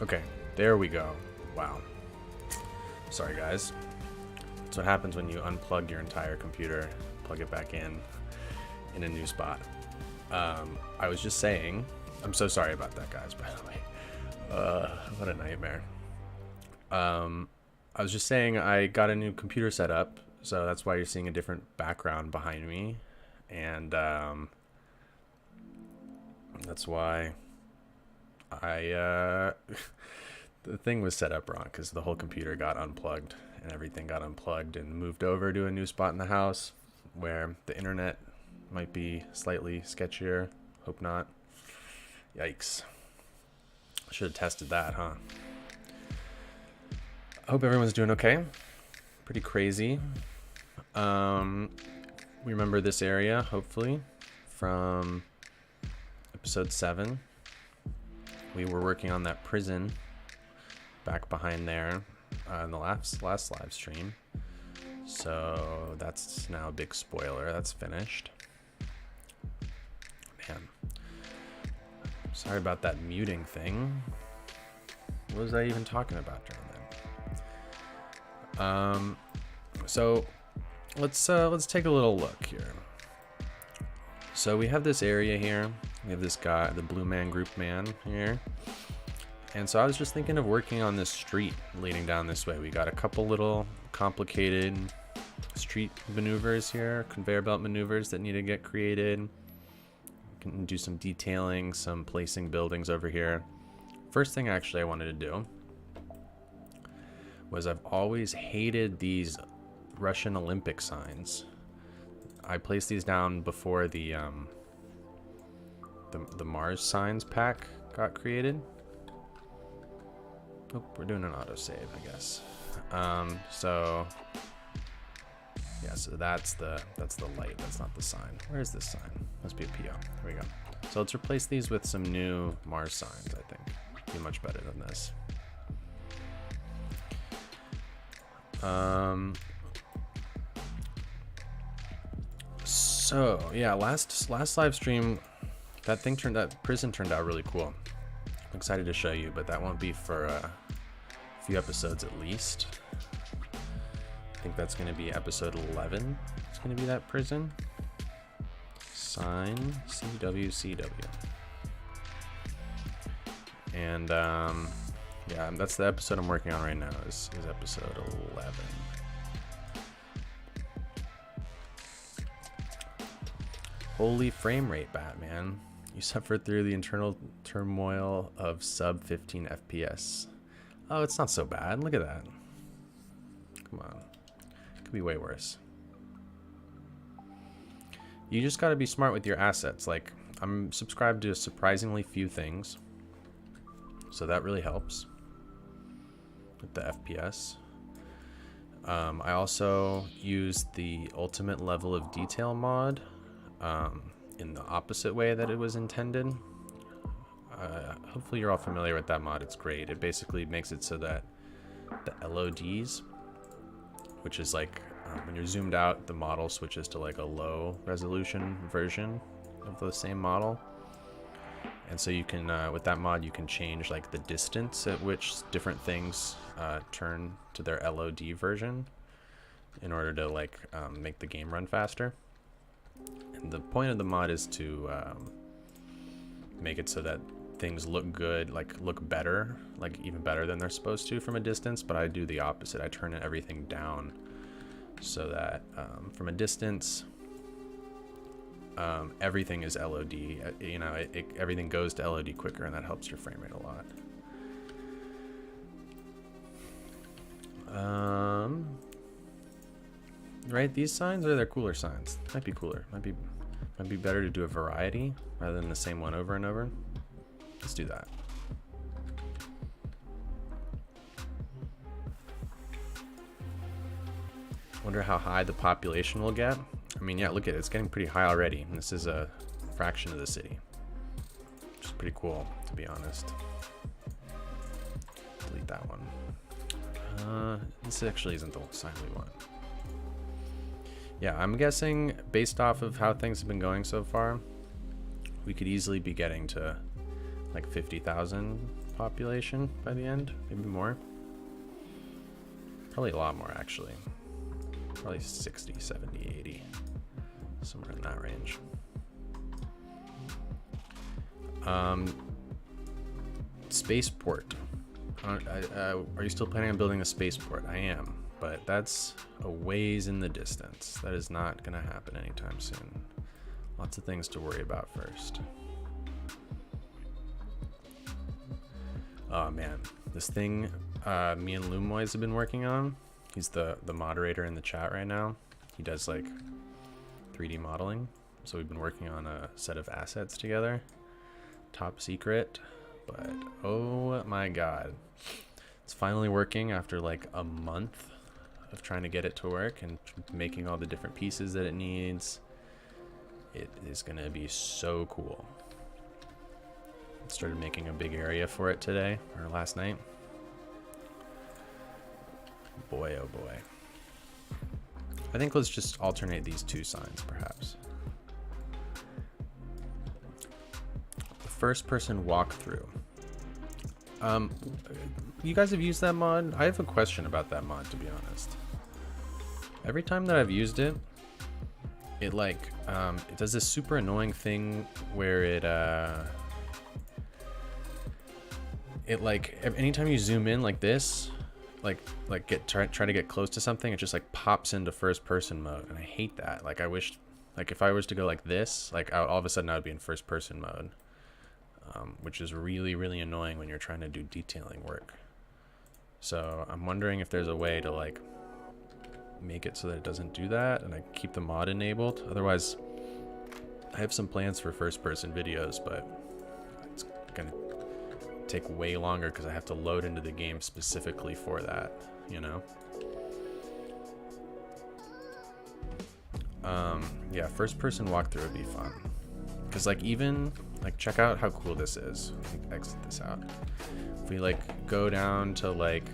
Okay, there we go. Wow. Sorry, guys. That's what happens when you unplug your entire computer, plug it back in a new spot. I was just saying, I'm so sorry about that, guys, by the way. What a nightmare. I was just saying I got a new computer set up So that's why you're seeing a different background behind me. And that's why I the thing was set up wrong, because the whole computer got unplugged and everything got unplugged and moved over to a new spot in the house where the internet might be slightly sketchier. Hope not. Yikes. Should have tested that, huh? I hope everyone's doing okay. Pretty crazy. We remember this area, hopefully, from episode 7. We were working on that prison back behind there in the last live stream. So that's now a big spoiler. That's finished. Man. Sorry about that muting thing. What was I even talking about during that? So let's take a little look here. So we have this area here. We have this guy, the blue man group man here. And so I was just thinking of working on this street leading down this way. We got a couple little complicated street maneuvers here, conveyor belt maneuvers that need to get created. Can do some detailing, some placing buildings over here. First thing actually I wanted to do was, I've always hated these Russian Olympic signs. I placed these down before the Mars signs pack got created. Oh, we're doing an autosave, I guess. So yeah, so that's the light. That's not the sign. Where is this sign? Must be a PO. Here we go. So let's replace these with some new Mars signs. I think be much better than this. So yeah, last live stream, that prison turned out really cool. I'm excited to show you, but that won't be for a few episodes at least. I think that's going to be episode 11. It's going to be that prison. Sign CWCW. And yeah, that's the episode I'm working on right now, is episode 11. Holy frame rate, Batman. You suffered through the internal turmoil of sub 15 FPS. Oh, it's not so bad. Look at that. Come on. It could be way worse. You just got to be smart with your assets. Like, I'm subscribed to surprisingly few things, so that really helps with the FPS. I also use the ultimate level of detail mod in the opposite way that it was intended. Hopefully you're all familiar with that mod. It's great. It basically makes it so that the LODs, which is like when you're zoomed out, the model switches to like a low resolution version of the same model. And so you can, with that mod, you can change like the distance at which different things turn to their LOD version in order to like make the game run faster. And the point of the mod is to make it so that things look good, like look better, like even better than they're supposed to from a distance. But I do the opposite. I turn everything down so that from a distance, everything is LOD. You know, everything goes to LOD quicker, and that helps your frame rate a lot. Right, these signs, or they're cooler signs? Might be cooler. Might be better to do a variety rather than the same one over and over. Let's do that. Wonder how high the population will get. I mean, yeah, look at it. It's getting pretty high already. And this is a fraction of the city, which is pretty cool, to be honest. Delete that one. This actually isn't the sign we want. Yeah, I'm guessing based off of how things have been going so far, we could easily be getting to like 50,000 population by the end, maybe more. Probably a lot more, actually. Probably 60, 70, 80, somewhere in that range. Spaceport. Are you still planning on building a spaceport? I am. but that's a ways in the distance. That is not going to happen anytime soon. Lots of things to worry about first. Oh man, this thing me and Lumoys have been working on. He's the moderator in the chat right now. He does like 3D modeling. So we've been working on a set of assets together. Top secret, but oh my god. It's finally working after like a month of trying to get it to work and making all the different pieces that it needs. It is gonna be so cool. Started making a big area for it today, or last night. Boy, oh boy. I think let's just alternate these two signs, perhaps. The first person walkthrough. You guys have used that mod? I have a question about that mod, to be honest. Every time that I've used it, it like, it does this super annoying thing where it like anytime you zoom in like this, try to get close to something, it just like pops into first person mode, and I hate that. Like I wish, like if I was to go like this, like all of a sudden I would be in first person mode, which is really, really annoying when you're trying to do detailing work. So I'm wondering if there's a way to like make it so that it doesn't do that, and I keep the mod enabled. Otherwise, I have some plans for first person videos, but it's gonna take way longer because I have to load into the game specifically for that, you know? Yeah, first person walkthrough would be fun. Because like even, like check out how cool this is. Let me exit this out. If we like go down to like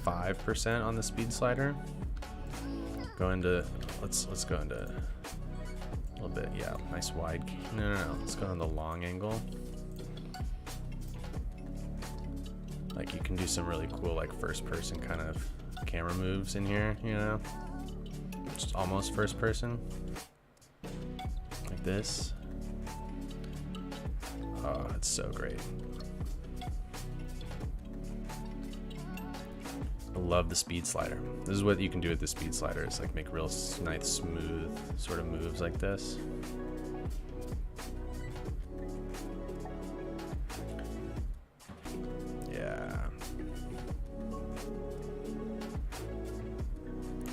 5% on the speed slider, go into, let's go into a little bit, yeah, nice wide, no, let's go on the long angle. Like you can do some really cool like first person kind of camera moves in here, you know? Just almost first person. Like this. Oh, it's so great. I love the speed slider. This is what you can do with the speed slider. It's like make real nice smooth sort of moves like this.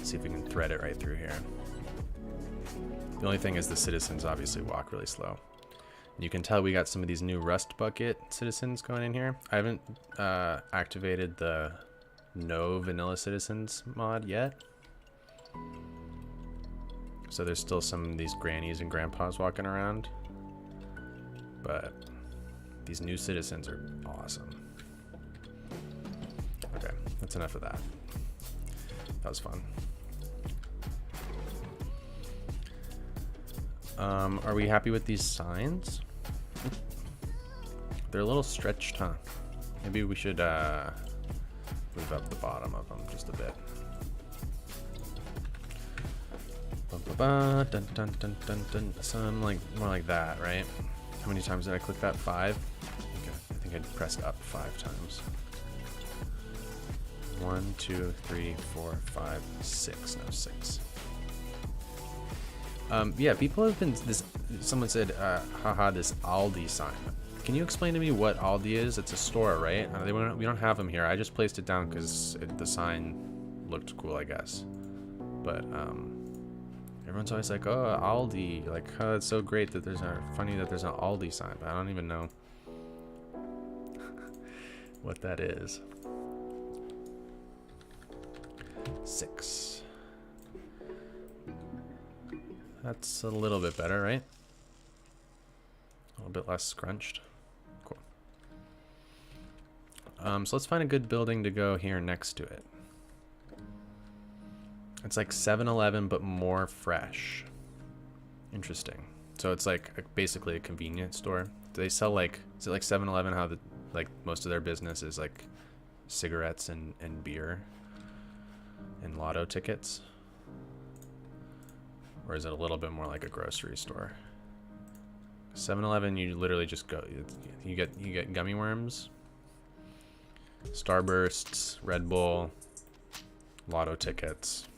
See if we can thread it right through here. The only thing is the citizens obviously walk really slow. You can tell we got some of these new rust bucket citizens going in here. I haven't activated the no vanilla citizens mod yet. So there's still some of these grannies and grandpas walking around. But these new citizens are awesome. Okay, that's enough of that. That was fun. Are we happy with these signs? They're a little stretched, huh? Maybe we should move up the bottom of them just a bit. Dun, dun, dun, dun, dun. Some like more like that, right? How many times did I click that? 5? Okay, I think I pressed up 5 times. 1, 2, 3, 4, 5, 6. No, 6. Yeah, people have been someone said, haha, this Aldi sign. Can you explain to me what Aldi is? It's a store, right? We don't have them here. I just placed it down because the sign looked cool, I guess. But everyone's always like, oh, Aldi. Like, oh, it's so great that funny that there's an Aldi sign, but I don't even know what that is. 6. That's a little bit better, right? A little bit less scrunched. Cool. So let's find a good building to go here next to it. It's like 7-Eleven, but more fresh. Interesting. So it's like basically a convenience store. Do they sell like, is it like 7-Eleven how like most of their business is like cigarettes and beer and lotto tickets? Or is it a little bit more like a grocery store? 7-Eleven, you literally just go, you get gummy worms, Starbursts, Red Bull, lotto tickets.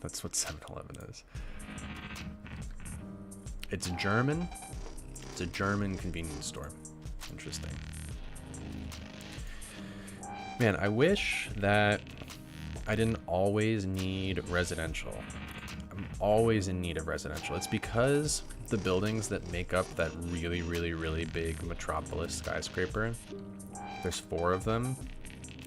That's what 7-Eleven is. It's German. It's a German convenience store. Interesting. Man, I wish that I didn't always need residential. I'm always in need of residential. It's because the buildings that make up that really, really, really big metropolis skyscraper, there's 4 of them,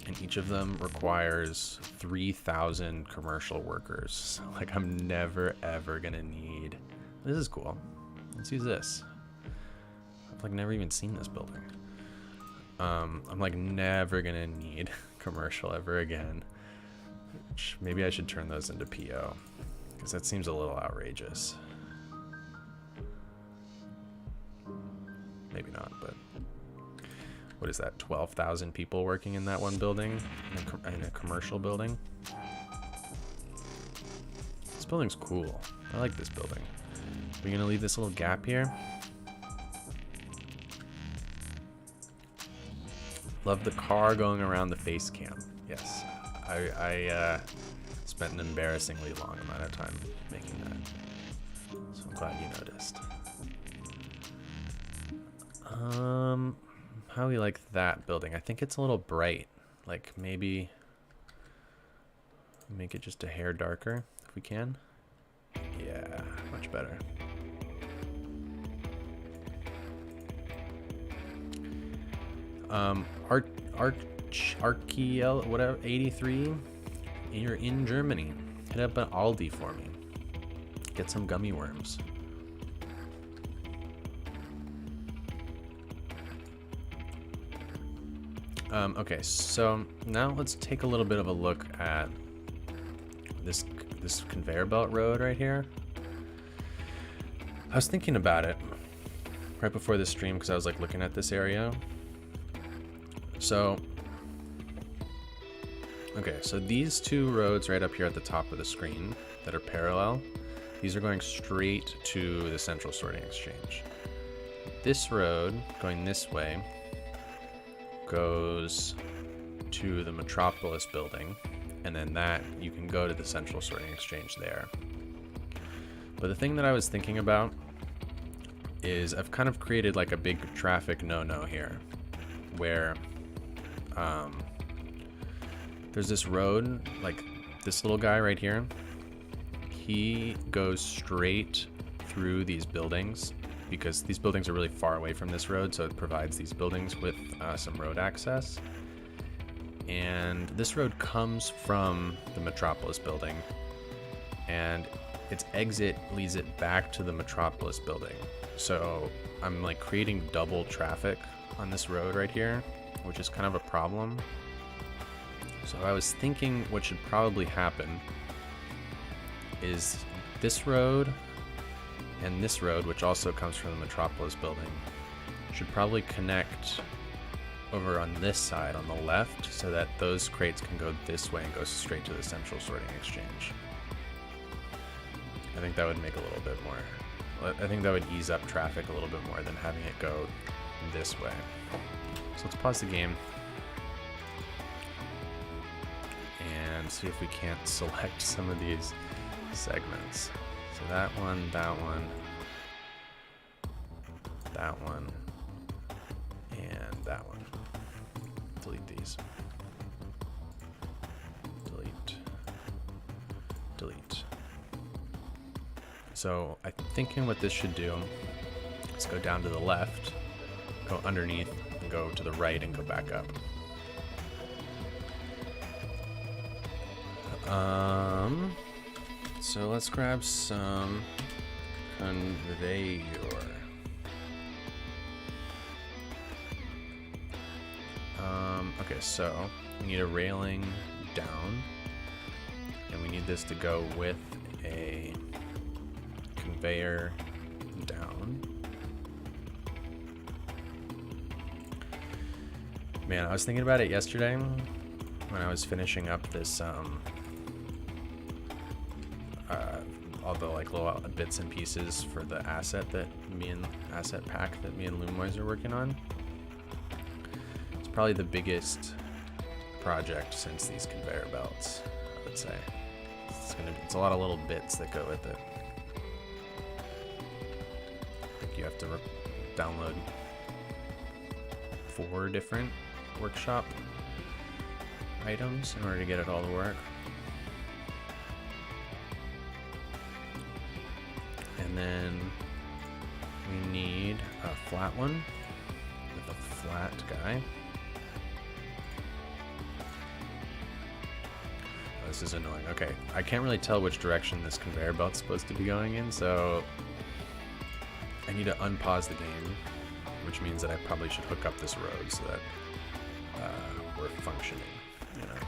and each of them requires 3,000 commercial workers. So, like, I'm never, ever gonna need... This is cool. Let's use this. I've, like, never even seen this building. I'm, like, never gonna need commercial ever again. Which maybe I should turn those into PO, because that seems a little outrageous. Maybe not, but... What is that, 12,000 people working in that one building? In a commercial building? This building's cool. I like this building. Are we gonna leave this little gap here? Love the car going around the face cam. Yes. I spent an embarrassingly long amount of time making that. So I'm glad you noticed. How do we like that building? I think it's a little bright. Like, maybe make it just a hair darker if we can. Yeah, much better. Arkiel, whatever, 83. You're in Germany. Hit up an Aldi for me. Get some gummy worms. Okay, so now let's take a little bit of a look at this conveyor belt road right here. I was thinking about it right before this stream because I was like looking at this area. So, okay, so these 2 roads right up here at the top of the screen that are parallel, these are going straight to the central sorting exchange. This road going this way goes to the Metropolis building, and then that you can go to the central sorting exchange there. But the thing that I was thinking about is I've kind of created like a big traffic no-no here, where there's this road, like this little guy right here, he goes straight through these buildings because these buildings are really far away from this road, so it provides these buildings with some road access. And this road comes from the Metropolis building, and its exit leads it back to the Metropolis building. So I'm like creating double traffic on this road right here, which is kind of a problem. So I was thinking what should probably happen is this road and this road, which also comes from the Metropolis building, should probably connect over on this side on the left so that those crates can go this way and go straight to the central sorting exchange. I think that would make a little bit more, I think that would ease up traffic a little bit more than having it go this way. So let's pause the game and see if we can't select some of these segments. So that one, and that one. Delete these. Delete. So I'm thinking what this should do is go down to the left, go underneath, and go to the right and go back up. So let's grab some Conveyor. Okay, so we need a railing down, and we need this to go with a conveyor down. Man, I was thinking about it yesterday when I was finishing up this all the like little bits and pieces for the asset pack that me and Lumoise are working on. It's probably the biggest project since these conveyor belts, I would say. It's a lot of little bits that go with it. I think you have to download 4 different workshop items in order to get it all to work. And then we need a flat one with a flat guy. Oh, this is annoying. Okay, I can't really tell which direction this conveyor belt's supposed to be going in, so I need to unpause the game, which means that I probably should hook up this road so that we're functioning, you know.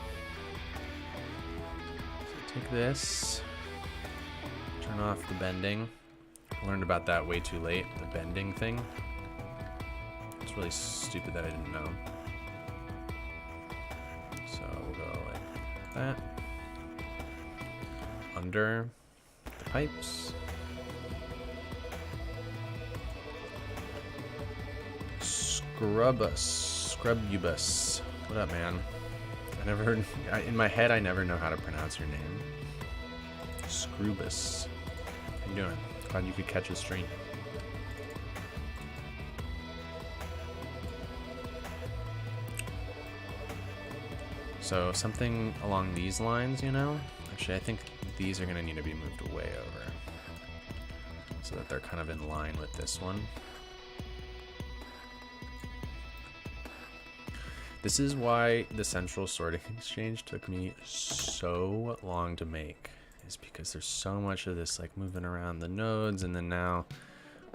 So take this, turn off the bending. I learned about that way too late, the bending thing. It's really stupid that I didn't know. So we'll go like that. Under the pipes. Scrububus. What up, man? I never heard. In my head, I never know how to pronounce your name. Scrubus. How you doing? Glad you could catch a stream. So something along these lines, you know? Actually, I think these are going to need to be moved way over so that they're kind of in line with this one. This is why the central sorting exchange took me so long to make, is because there's so much of this like moving around the nodes, and then now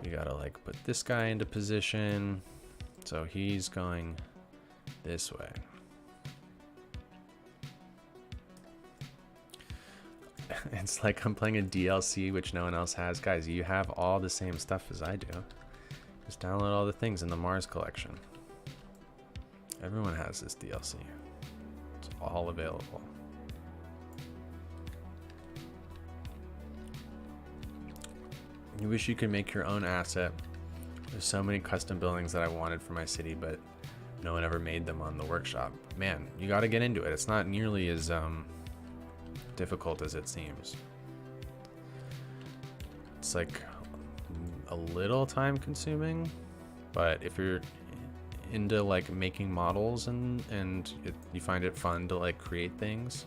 we gotta like put this guy into position. So he's going this way. It's like I'm playing a DLC which no one else has. Guys, you have all the same stuff as I do. Just download all the things in the Mars collection. Everyone has this DLC. It's all available. You wish you could make your own asset. There's so many custom buildings that I wanted for my city, but no one ever made them on the workshop. Man, you got to get into it. It's not nearly as difficult as it seems. It's like a little time consuming, but if you're into like making models and you find it fun to like create things,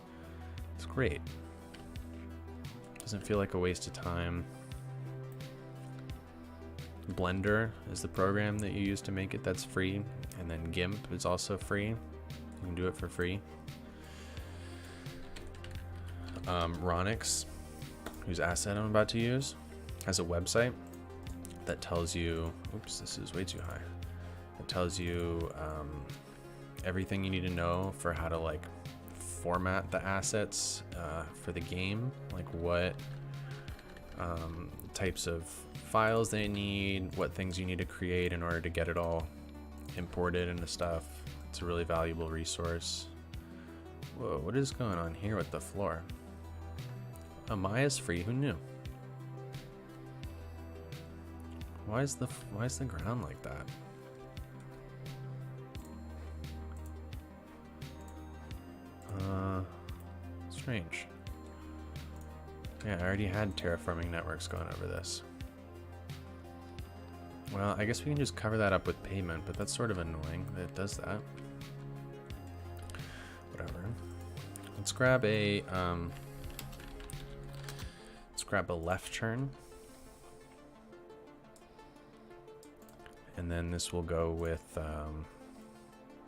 it's great. Doesn't feel like a waste of time. Blender is the program that you use to make it, that's free, and then GIMP is also free. You can do it for free. Ronix, whose asset I'm about to use, has a website that tells you, oops, this is way too high. It tells you everything you need to know for how to like format the assets for the game, like what types of files they need, what things you need to create in order to get it all imported into stuff. It's a really valuable resource. Whoa, what is going on here with the floor? Oh, Maya's free, who knew? Why is the ground like that? Strange. Yeah, I already had terraforming networks going over this. Well, I guess we can just cover that up with pavement, but that's sort of annoying that it does that. Whatever. Let's grab a left turn. And then this will go with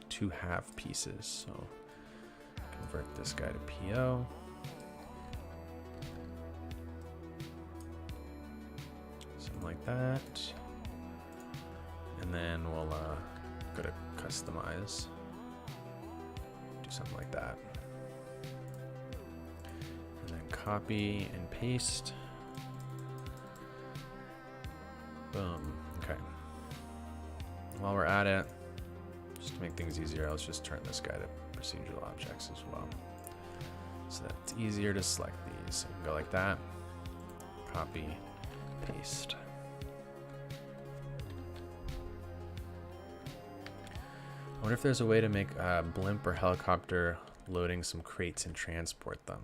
2 half pieces. So convert this guy to PO. Something like that. And then we'll go to customize. Do something like that. And then copy and paste. Boom. Okay. While we're at it, just to make things easier, let's just turn this guy to procedural objects as well, so that it's easier to select these. So we can go like that, copy, paste. I wonder if there's a way to make a blimp or helicopter loading some crates and transport them.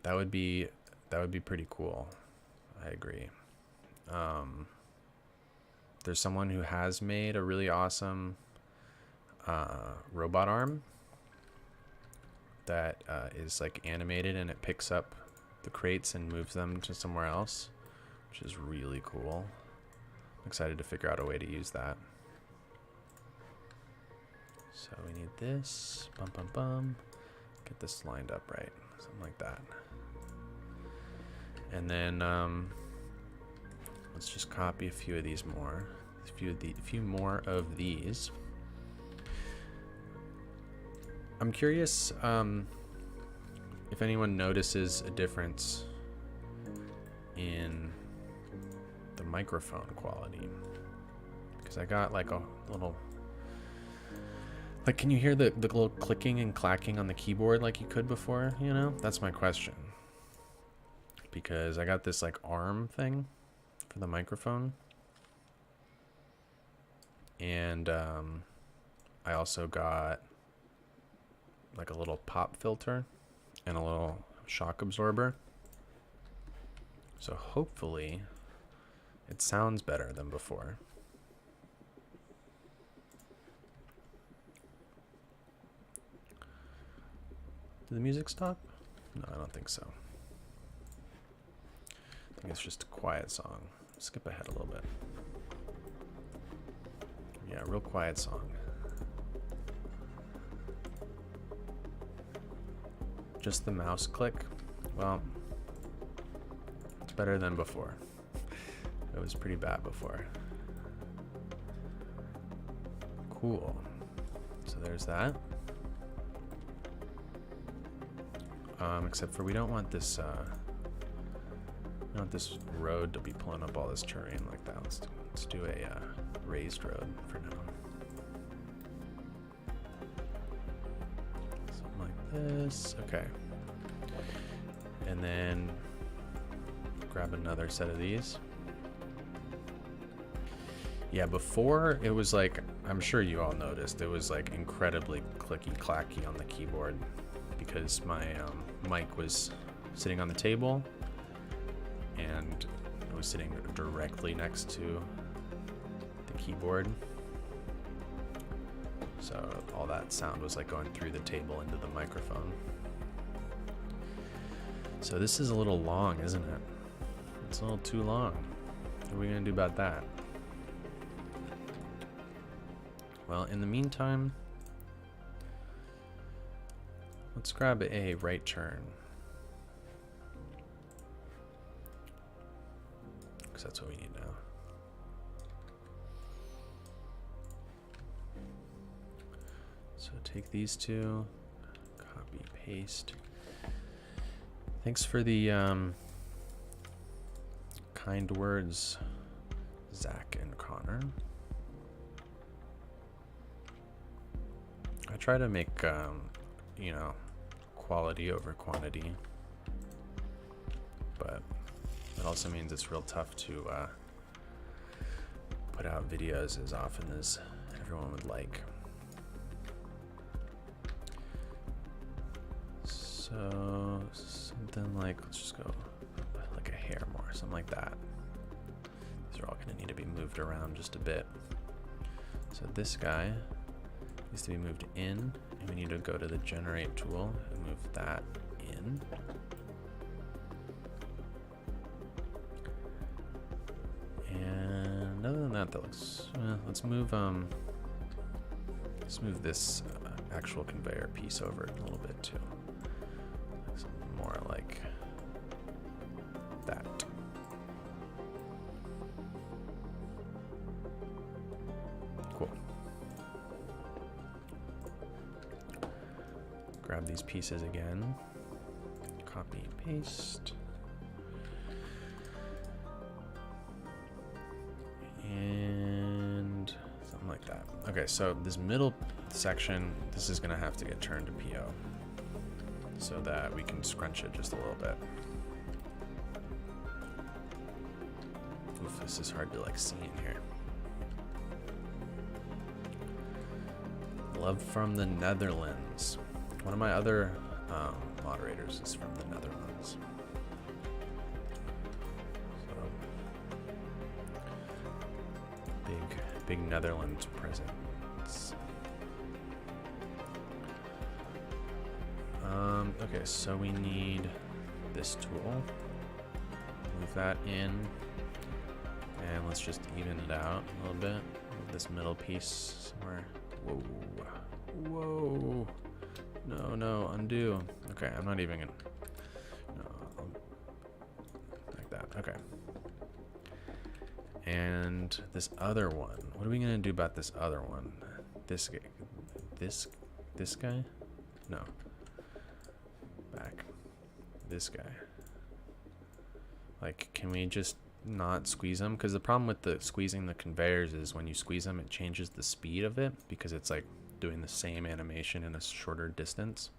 That would be pretty cool. I agree. There's someone who has made a really awesome robot arm that is like animated, and it picks up the crates and moves them to somewhere else, which is really cool. I'm excited to figure out a way to use that. So we need this, bum bum bum, get this lined up right, something like that. And then let's just copy a few of these more, a few more of these. I'm curious if anyone notices a difference in the microphone quality, because I got like a little, like, can you hear the little clicking and clacking on the keyboard like you could before? You know, that's my question, because I got this like arm thing for the microphone, and I also got like a little pop filter and a little shock absorber. So hopefully it sounds better than before. Did the music stop? No, I don't think so. I think it's just a quiet song. Skip ahead a little bit. Yeah, real quiet song. Just the mouse click. Well, it's better than before. It was pretty bad before. Cool. So there's that. Except for we don't want this road to be pulling up all this terrain like that. Let's do a raised road for now. Something like this. Okay. And then grab another set of these. Yeah, before it was like, I'm sure you all noticed, it was like incredibly clicky clacky on the keyboard because my mic was sitting on the table and it was sitting directly next to the keyboard. So all that sound was like going through the table into the microphone. So this is a little long, isn't it? It's a little too long. What are we gonna do about that? Well, in the meantime, let's grab a right turn. Because that's what we need now. So take these two, copy, paste. Thanks for the kind words, Zach and Connor. I try to make, you know, quality over quantity, but it also means it's real tough to put out videos as often as everyone would like. So something like, let's just go like a hair more, something like that. These are all going to need to be moved around just a bit. So this guy needs to be moved in, and we need to go to the generate tool and move that in. And other than that, that looks, let's move this actual conveyor piece over a little bit too. Something more like that. Cool. Grab these pieces again, copy, paste, and something like that. Okay, so this middle section, this is gonna have to get turned to PO so that we can scrunch it just a little bit. Oof, this is hard to like see in here. Love from the Netherlands. One of my other moderators is from the Netherlands. So, big Netherlands presence. Okay, so we need this tool. Move that in. And let's just even it out a little bit. Move this middle piece somewhere. Whoa. Whoa. No, undo. Okay, I'm not even gonna. No, like that. Okay. And this other one. What are we gonna do about this other one? This guy. This guy? No. Back. This guy. Like, can we just not squeeze them? Because the problem with the squeezing the conveyors is when you squeeze them, it changes the speed of it because it's like doing the same animation in a shorter distance.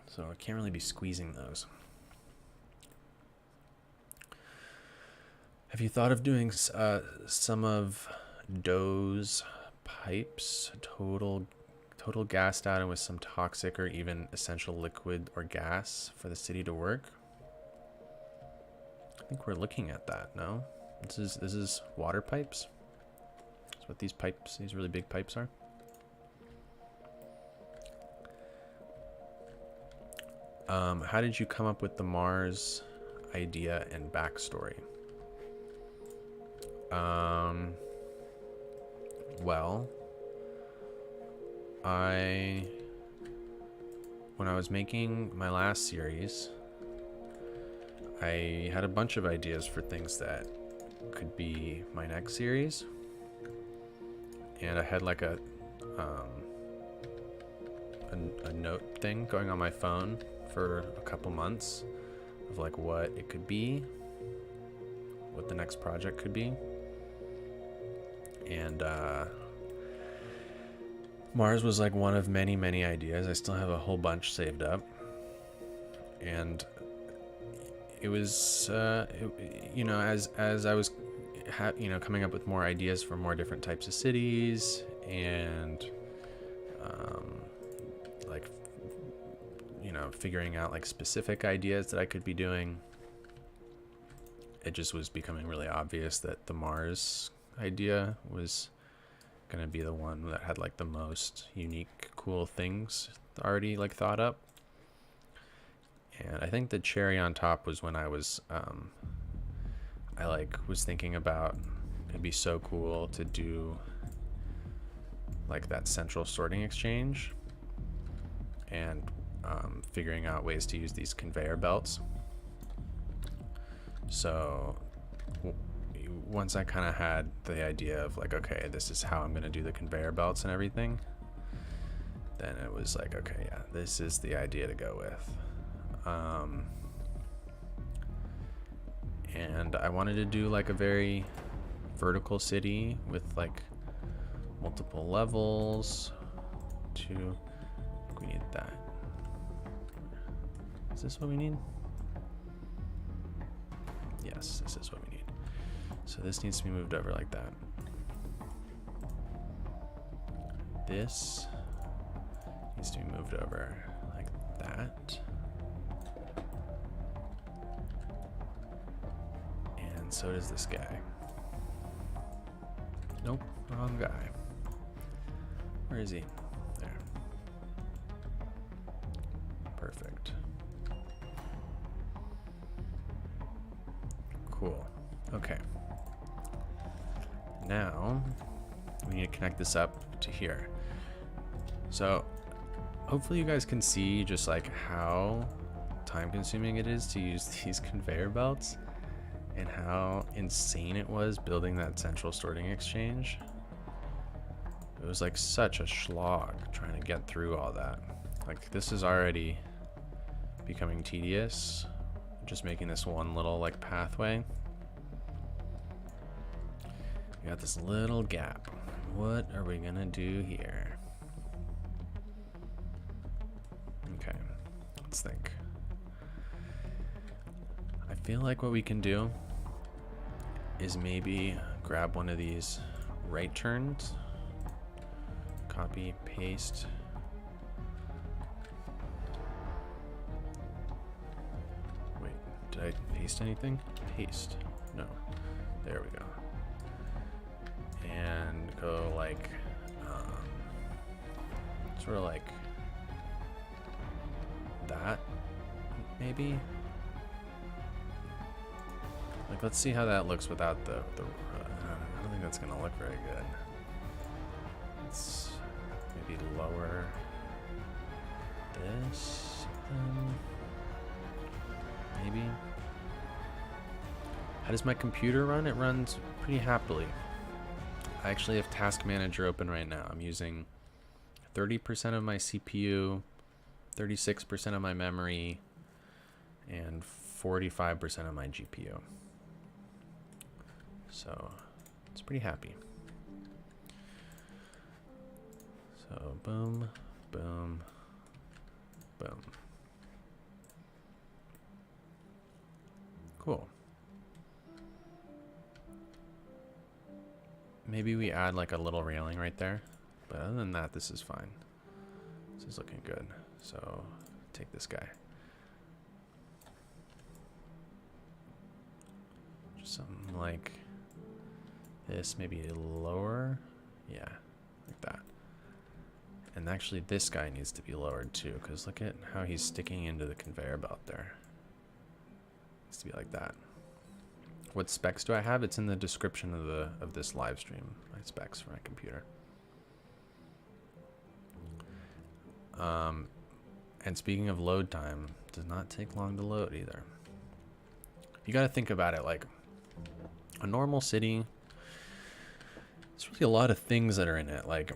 So I can't really be squeezing those. Have you thought of doing some of Doe's pipes, total gassed out and with some toxic or even essential liquid or gas for the city to work? I think we're looking at that. No, this is water pipes. That's what these pipes, these really big pipes are. How did you come up with the Mars idea and backstory? Well, when I was making my last series, I had a bunch of ideas for things that could be my next series, and I had like a note thing going on my phone for a couple months of like what it could be, what the next project could be. And Mars was like one of many ideas. I still have a whole bunch saved up, and it was you know, as I was coming up with more ideas for more different types of cities, and like figuring out like specific ideas that I could be doing, it just was becoming really obvious that the Mars idea was gonna be the one that had like the most unique, cool things already like thought up. And I think the cherry on top was when I was I like was thinking about it'd be so cool to do like that central sorting exchange, and figuring out ways to use these conveyor belts. So once I kind of had the idea of like, okay, this is how I'm going to do the conveyor belts and everything, then it was like, okay, yeah, this is the idea to go with. And I wanted to do like a very vertical city with like multiple levels. I think we need that. Is this what we need? Yes, this is what we need. So this needs to be moved over like that. This needs to be moved over like that. And so does this guy. Nope, wrong guy. Where is he? There. Perfect. Cool. Okay. Now we need to connect this up to here. So hopefully you guys can see just like how time consuming it is to use these conveyor belts, and how insane it was building that central sorting exchange. It was like such a slog trying to get through all that. Like, this is already becoming tedious, just making this one little like pathway. We got this little gap. What are we gonna do here? Okay, let's think. I feel like what we can do is maybe grab one of these right turns. Copy, paste. Wait, did I paste anything? Paste. No. There we go. And go like, sort of like that, maybe? Like, let's see how that looks without the I don't think that's gonna look very good. Let's maybe lower this, maybe. How does my computer run? It runs pretty happily. I actually have Task Manager open right now. I'm using 30% of my CPU, 36% of my memory, and 45% of my GPU. So it's pretty happy. So boom, boom, boom. Cool. Maybe we add like a little railing right there. But other than that, this is fine. This is looking good. So take this guy. Just something like this, maybe lower. Yeah, like that. And actually this guy needs to be lowered too, because look at how he's sticking into the conveyor belt there. Needs to be like that. What specs do I have? It's in the description of this live stream. My specs for my computer. And speaking of load time, it does not take long to load either. You got to think about it like a normal city. There's really a lot of things that are in it. Like,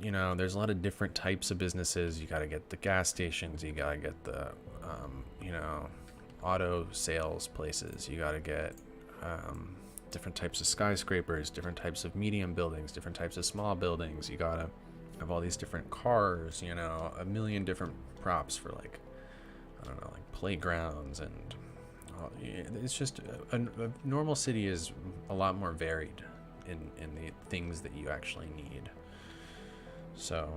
you know, there's a lot of different types of businesses. You got to get the gas stations. You got to get the, you know, auto sales places. You got to get different types of skyscrapers, different types of medium buildings, different types of small buildings. You got to have all these different cars, you know, a million different props for like, I don't know, like playgrounds and it's just a normal city is a lot more varied in the things that you actually need. So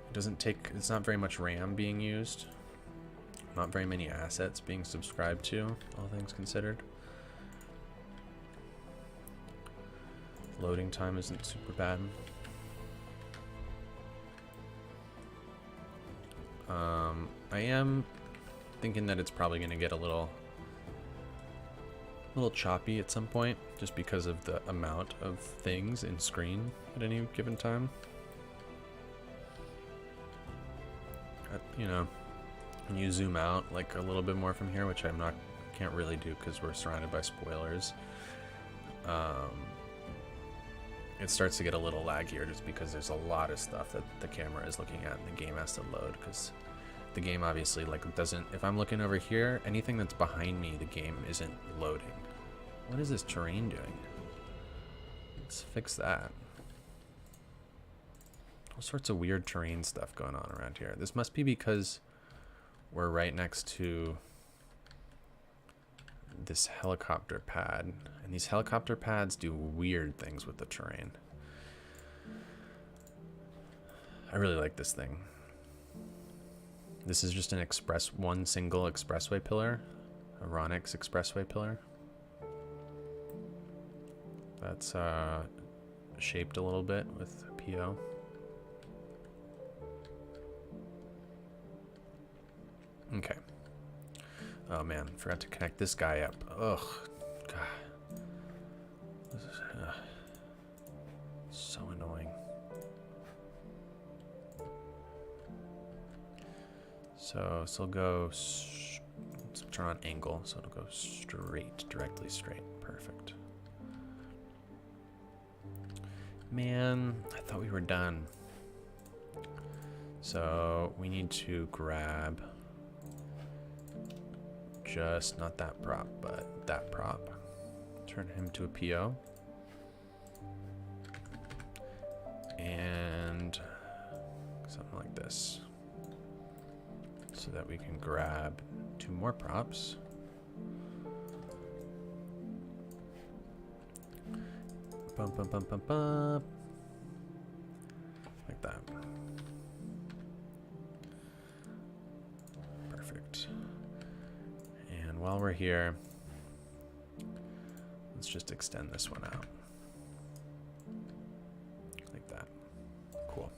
it doesn't take, it's not very much RAM being used, not very many assets being subscribed to, all things considered. Loading time isn't super bad. I am thinking that it's probably going to get a little choppy at some point, just because of the amount of things in screen at any given time. You know, when you zoom out like a little bit more from here, which can't really do because we're surrounded by spoilers. It starts to get a little laggier just because there's a lot of stuff that the camera is looking at and the game has to load, because the game obviously like doesn't, if I'm looking over here, anything that's behind me, the game isn't loading. What is this terrain doing? Let's fix that. All sorts of weird terrain stuff going on around here. This must be because we're right next to this helicopter pad, and these helicopter pads do weird things with the terrain. I really like this thing. This is just an one single expressway pillar, a Ronix expressway pillar. That's shaped a little bit with PO. Okay. Oh man, forgot to connect this guy up. Ugh. God. This is so annoying. So it'll go, let's turn on angle, so it'll go straight, directly straight. Perfect. Man, I thought we were done. So we need to grab just not that prop, but that prop. Turn him to a PO. And something like this. So that we can grab 2 more props. Bump, bump, bump, bump, bump. Like that. Perfect. And while we're here, let's just extend this one out. Like that. Cool.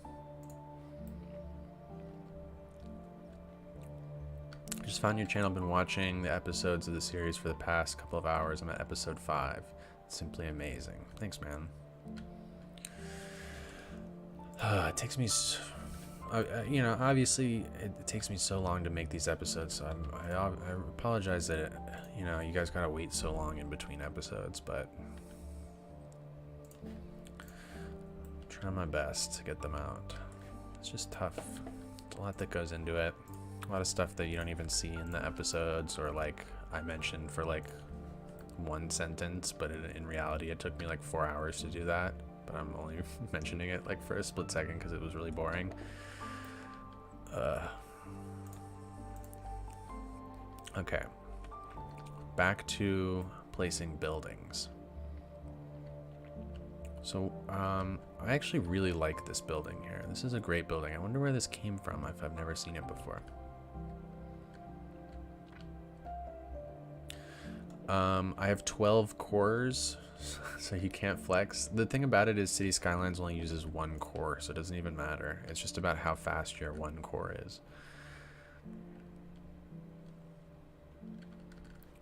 Just found your channel. Been watching the episodes of the series for the past couple of hours. I'm at episode 5. It's simply amazing. Thanks, man. It takes me, you know, obviously it takes me so long to make these episodes. So I apologize that you know, you guys gotta wait so long in between episodes, but I'm trying my best to get them out. It's just tough. There's a lot that goes into it. A lot of stuff that you don't even see in the episodes, or like I mentioned for like one sentence, but in reality it took me like 4 hours to do that. But I'm only mentioning it like for a split second because it was really boring. Okay. Back to placing buildings. So, I actually really like this building here. This is a great building. I wonder where this came from if I've never seen it before. I have 12 cores, so you can't flex. The thing about it is City Skylines only uses 1 core, so it doesn't even matter. It's just about how fast your 1 core is.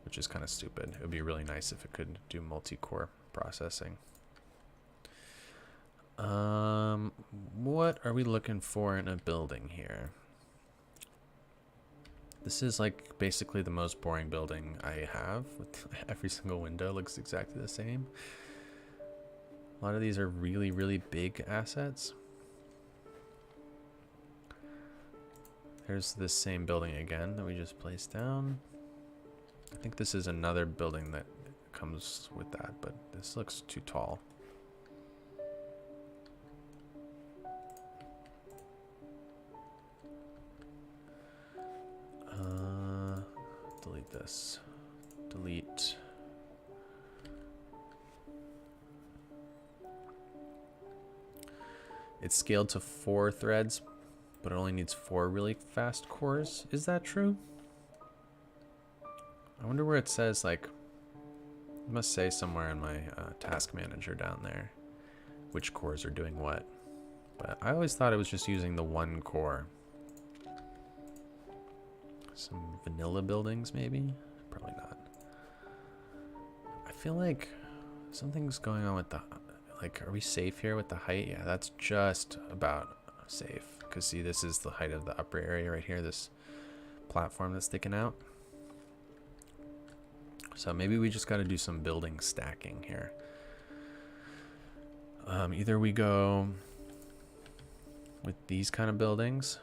Which is kind of stupid. It would be really nice if it could do multi-core processing. What are we looking for in a building here? This is like basically the most boring building I have. With every single window looks exactly the same. A lot of these are really, really big assets. There's this same building again that we just placed down. I think this is another building that comes with that, but this looks too tall. Delete this. Delete. It's scaled to 4 threads, but it only needs 4 really fast cores. Is that true? I wonder where it says, like, it must say somewhere in my task manager down there which cores are doing what. But I always thought it was just using the 1 core. Some vanilla buildings, maybe? Probably not. I feel like something's going on with the... Like, are we safe here with the height? Yeah, that's just about safe. Because, see, this is the height of the upper area right here. This platform that's sticking out. So maybe we just got to do some building stacking here. Either we go with these kind of buildings,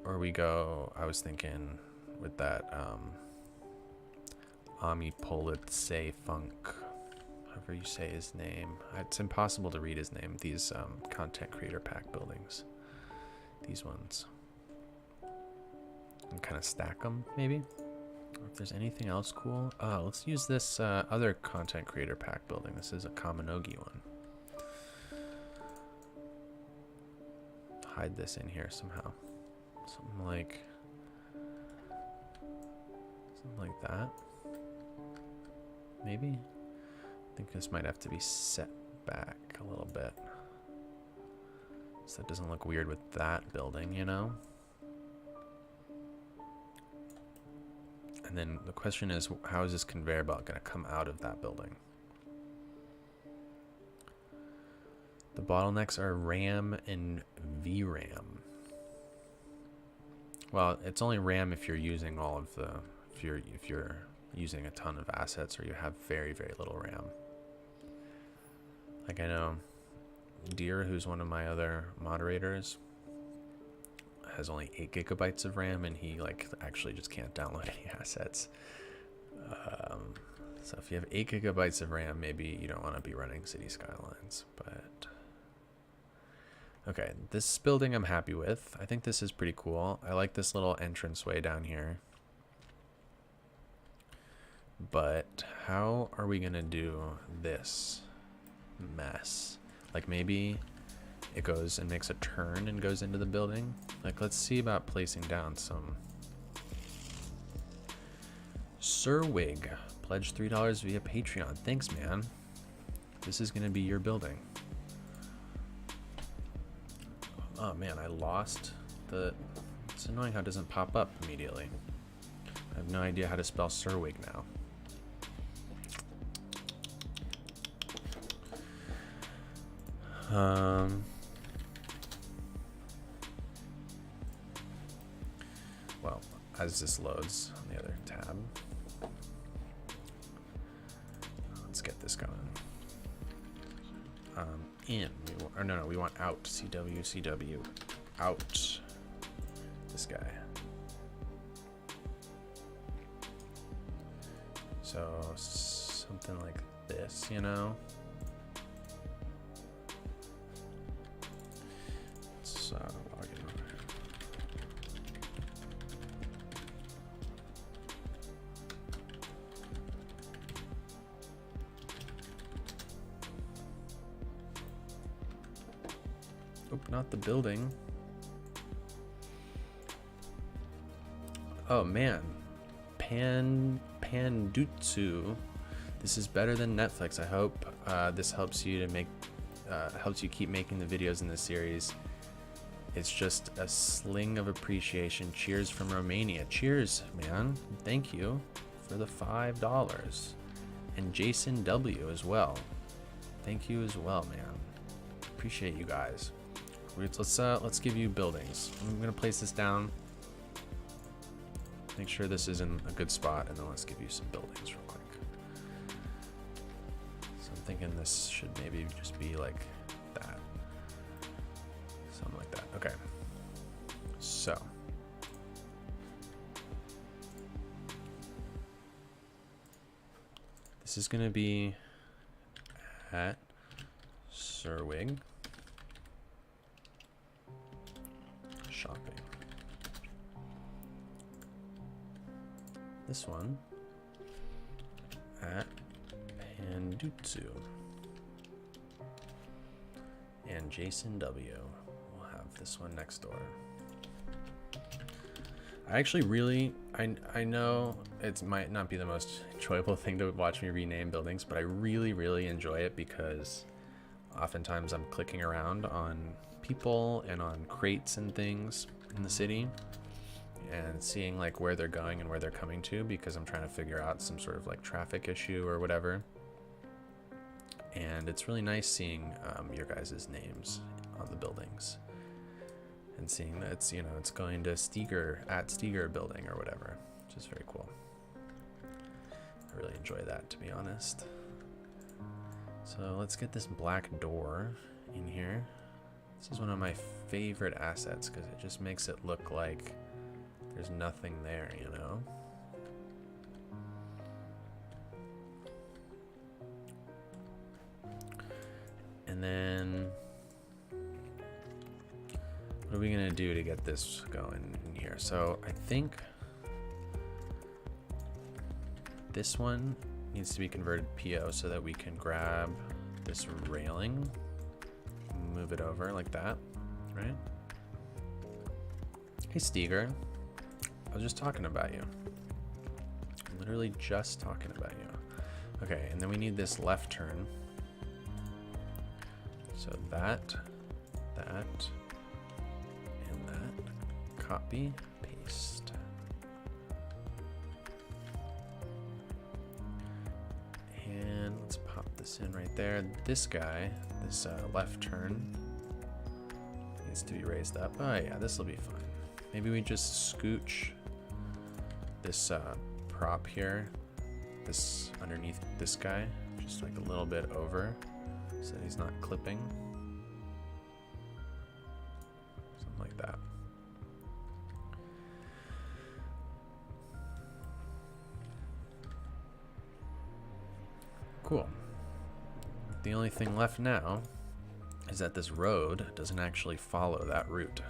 or we go, I was thinking with that Ami Politse Funk, however you say his name. It's impossible to read his name. These content creator pack buildings. These ones. And kind of stack them, maybe? Or if there's anything else cool. Oh, let's use this other content creator pack building. This is a Kaminogi one. Hide this in here somehow. Something like that. Maybe? I think this might have to be set back a little bit. So it doesn't look weird with that building, you know? And then the question is, how is this conveyor belt going to come out of that building? The bottlenecks are RAM and VRAM. Well, it's only RAM if you're using all of the, if you're using a ton of assets or you have very, very little RAM. Like I know Deer, who's one of my other moderators, has only 8 gigabytes of RAM, and he like actually just can't download any assets. So if you have 8 gigabytes of RAM, maybe you don't want to be running City Skylines. But okay, this building I'm happy with. I think this is pretty cool. I like this little entranceway down here. But how are we gonna do this? mess. Like maybe it goes and makes a turn and goes into the building. Like, let's see about placing down some. Sewage pledged $3 via Patreon. Thanks, man. This is gonna be your building. Oh man, I lost the. It's annoying how it doesn't pop up immediately. I have no idea how to spell Sewage now. Well, as this loads on the other tab, let's get this going. We want out. CW, out. This guy. So something like this, you know. Let's log in over here. Oop, not the building. Oh man, Pandutsu. This is better than Netflix. I hope this helps you to make helps you keep making the videos in this series. It's just a sling of appreciation. Cheers from Romania. Cheers, man. Thank you for the $5. And Jason W as well. Thank you as well, man. Appreciate you guys. Let's give you buildings. I'm gonna place this down. Make sure this is in a good spot, and then let's give you some buildings real quick. So I'm thinking this should maybe just be like that. Something like that. Okay. So. This is going to be at Sewage. Shopping. This one at Pandutsu. And Jason W. We'll have this one next door. I actually really, I know it might not be the most enjoyable thing to watch me rename buildings, but I really, really enjoy it because oftentimes I'm clicking around on people and on crates and things in the city and seeing like where they're going and where they're coming to, because I'm trying to figure out some sort of like traffic issue or whatever. And it's really nice seeing your guys' names on the buildings and seeing that it's, you know, it's going to Steger at Steger building or whatever, which is very cool. I really enjoy that, to be honest. So let's get this black door in here. This is one of my favorite assets because it just makes it look like there's nothing there, you know? And then what are we gonna do to get this going in here? So I think this one needs to be converted PO so that we can grab this railing, move it over like that, right? Hey Steger, I was just talking about you. Literally just talking about you. Okay, and then we need this left turn. So that, and that. Copy, paste. And let's pop this in right there. This guy, this left turn, needs to be raised up. Oh yeah, this will be fine. Maybe we just scooch this prop here, this underneath this guy, just like a little bit over so that he's not clipping. Something like that. Cool. The only thing left now is that this road doesn't actually follow that route.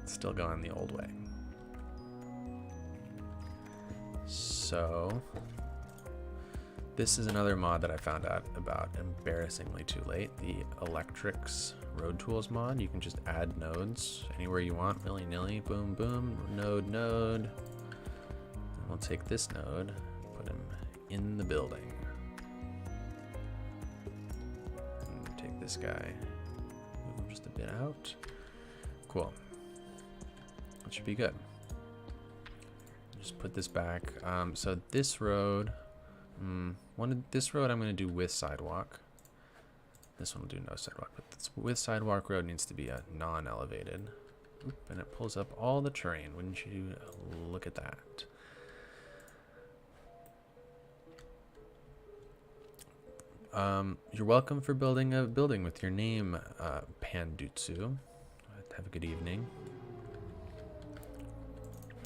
It's still going the old way. So This is another mod that I found out about embarrassingly too late. The Electrics Road Tools mod. You can just add nodes anywhere you want, willy-nilly. Boom, boom, node, node. And we'll take this node, put him in the building. And take this guy, move him just a bit out. Cool. That should be good. Just put this back. So this road, this road I'm going to do with sidewalk. This one will do no sidewalk, but this with sidewalk road needs to be a non-elevated. And it pulls up all the terrain. Wouldn't you look at that? You're welcome for building a building with your name, Pandutsu. Have a good evening.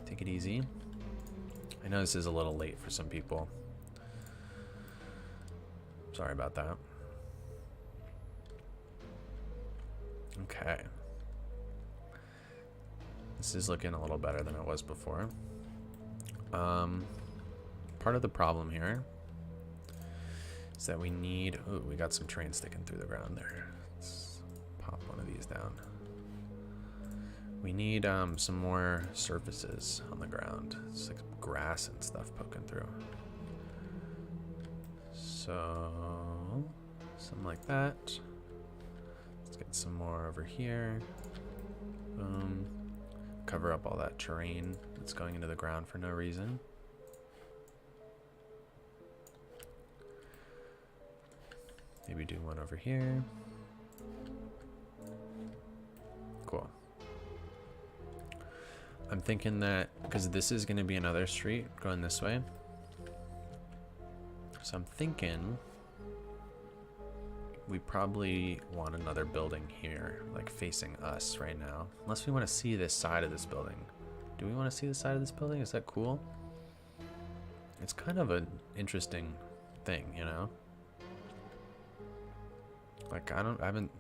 Take it easy. I know this is a little late for some people. Sorry about that. Okay. This is looking a little better than it was before. Part of the problem here is that we need... Ooh, we got some train sticking through the ground there. Let's pop one of these down. We need some more surfaces on the ground. It's like grass and stuff poking through. So, something like that. Let's get some more over here. Boom. Cover up all that terrain that's going into the ground for no reason. Maybe do one over here. Cool. I'm thinking that, because this is going to be another street going this way. So I'm thinking we probably want another building here, like facing us right now. Unless we want to see this side of this building. Do we want to see the side of this building? Is that cool? It's kind of an interesting thing, you know? Like,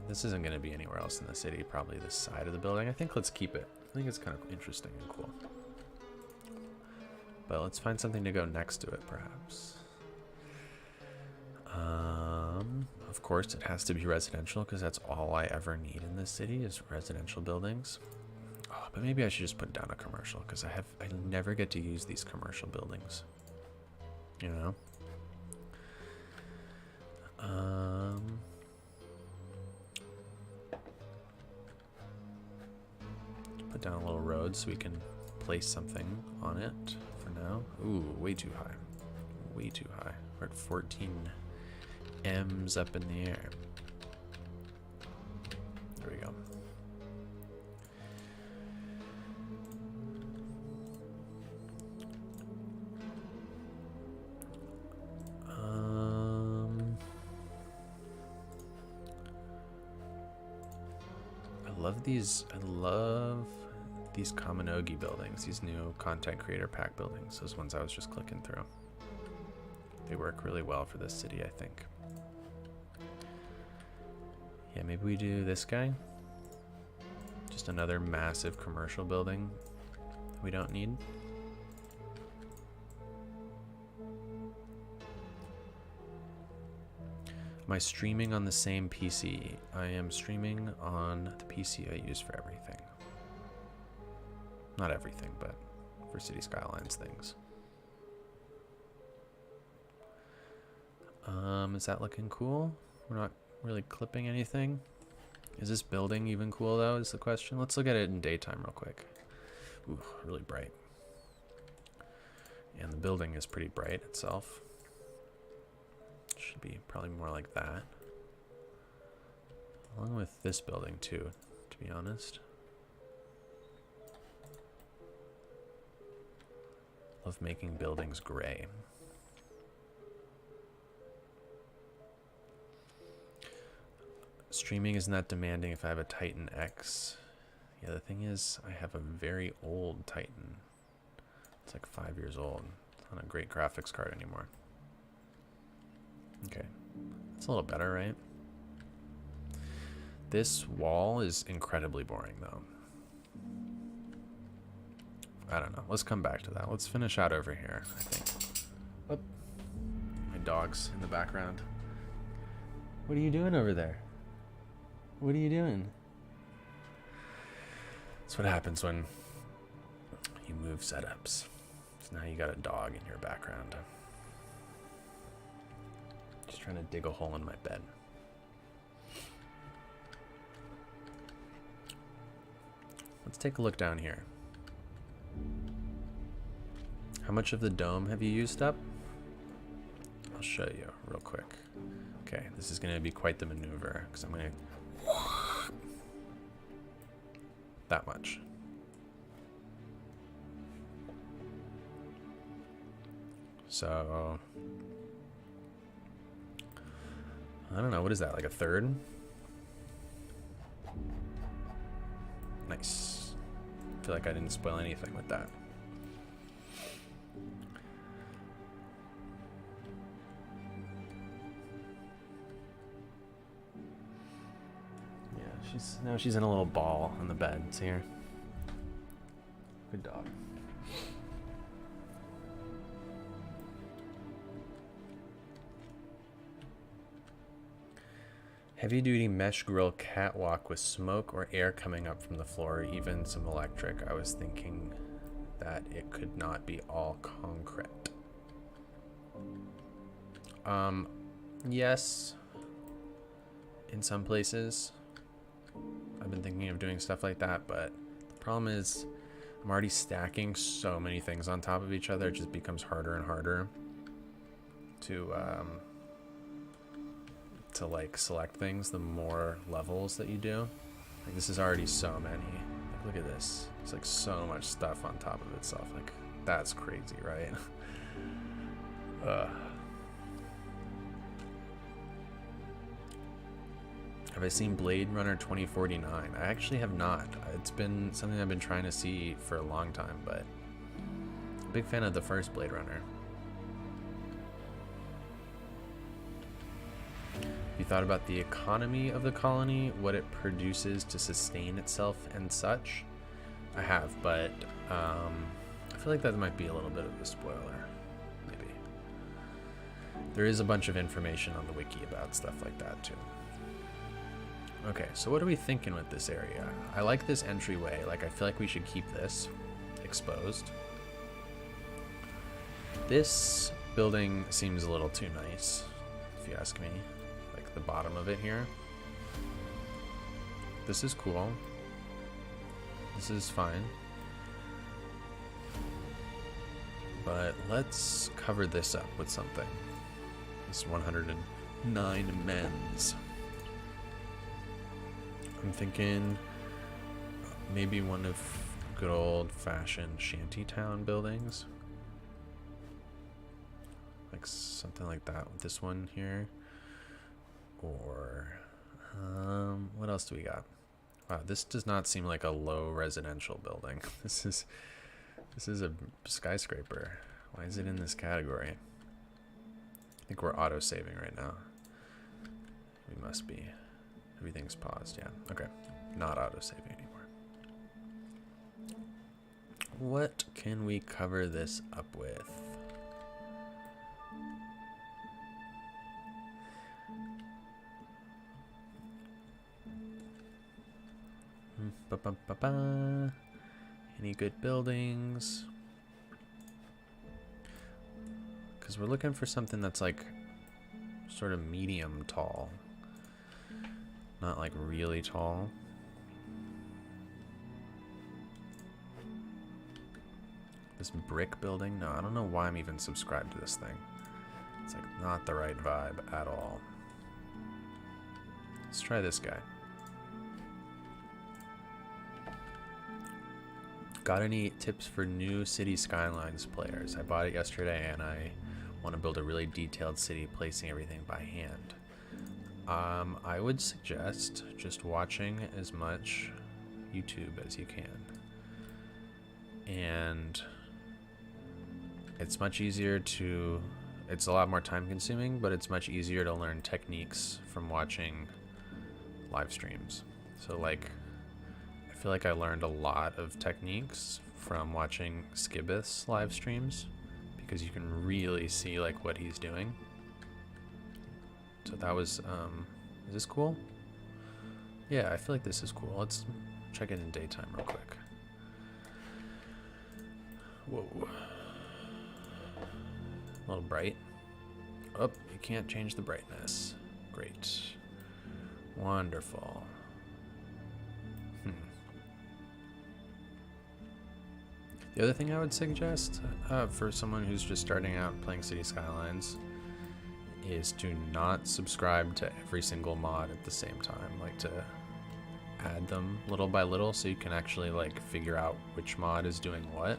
this isn't going to be anywhere else in the city, probably this side of the building. I think let's keep it. I think it's kind of interesting and cool. But let's find something to go next to it, perhaps. Of course, it has to be residential, because that's all I ever need in this city is residential buildings. Oh, but maybe I should just put down a commercial, because I never get to use these commercial buildings. You know? Put down a little road so we can place something on it for now. Ooh, way too high. Way too high. We're at 14 M's up in the air. There we go. I love these Kaminogi buildings, these new content creator pack buildings, those ones I was just clicking through. They work really well for this city, I think. Yeah, maybe we do this guy. Just another massive commercial building that we don't need. Am I streaming on the same PC? I am streaming on the PC I use for everything. Not everything, but for City Skylines things. Is that looking cool? We're not really clipping anything. Is this building even cool though, is the question. Let's look at it in daytime real quick. Ooh, really bright. And the building is pretty bright itself. Should be probably more like that. Along with this building too, to be honest. Love making buildings gray. Streaming isn't that demanding if I have a Titan X. Yeah, the thing is, I have a very old Titan. It's like 5 years old. It's not a great graphics card anymore. Okay, that's a little better, right? This wall is incredibly boring, though. I don't know. Let's come back to that. Let's finish out over here, I think. Oh, my dogs in the background. What are you doing over there? What are you doing? That's what happens when you move setups. So now you got a dog in your background. Just trying to dig a hole in my bed. Let's take a look down here. How much of the dome have you used up? I'll show you real quick. Okay, this is going to be quite the maneuver because I'm going to... that much. So... I don't know, what is that, like a third? Nice. I feel like I didn't spoil anything with that. Now she's in a little ball on the bed. See here? Good dog. Heavy duty mesh grill catwalk with smoke or air coming up from the floor, even some electric. I was thinking that it could not be all concrete. Yes. In some places. I've been thinking of doing stuff like that, but the problem is I'm already stacking so many things on top of each other. It just becomes harder and harder to like select things the more levels that you do. Like this is already so many. Like, look at this. It's like so much stuff on top of itself. Like that's crazy, right? Have I seen Blade Runner 2049? I actually have not. It's been something I've been trying to see for a long time, but I'm a big fan of the first Blade Runner. You thought about the economy of the colony, what it produces to sustain itself and such? I have, but I feel like that might be a little bit of a spoiler, maybe. There is a bunch of information on the wiki about stuff like that too. Okay, so what are we thinking with this area? I like this entryway. Like, I feel like we should keep this exposed. This building seems a little too nice, if you ask me. Like, the bottom of it here. This is cool. This is fine. But let's cover this up with something. This 109 men's. I'm thinking maybe one of good old-fashioned shantytown buildings. Like something like that with this one here. Or what else do we got? Wow, this does not seem like a low residential building. This is a skyscraper. Why is it in this category? I think we're auto-saving right now. We must be. Everything's paused, yeah. Okay, not auto-saving anymore. What can we cover this up with? Any good buildings? Because we're looking for something that's like sort of medium tall. Not like really tall. This brick building? No, I don't know why I'm even subscribed to this thing. It's like not the right vibe at all. Let's try this guy. Got any tips for new City Skylines players? I bought it yesterday and I want to build a really detailed city, placing everything by hand. I would suggest just watching as much YouTube as you can. And it's much easier to, it's a lot more time consuming, but it's much easier to learn techniques from watching live streams. So like, I feel like I learned a lot of techniques from watching Skibith's live streams because you can really see like what he's doing. So that was, is this cool? Yeah, I feel like this is cool. Let's check it in daytime real quick. Whoa. A little bright. Oh, you can't change the brightness. Great. Wonderful. The other thing I would suggest for someone who's just starting out playing City Skylines is to not subscribe to every single mod at the same time. Like to add them little by little so you can actually like figure out which mod is doing what.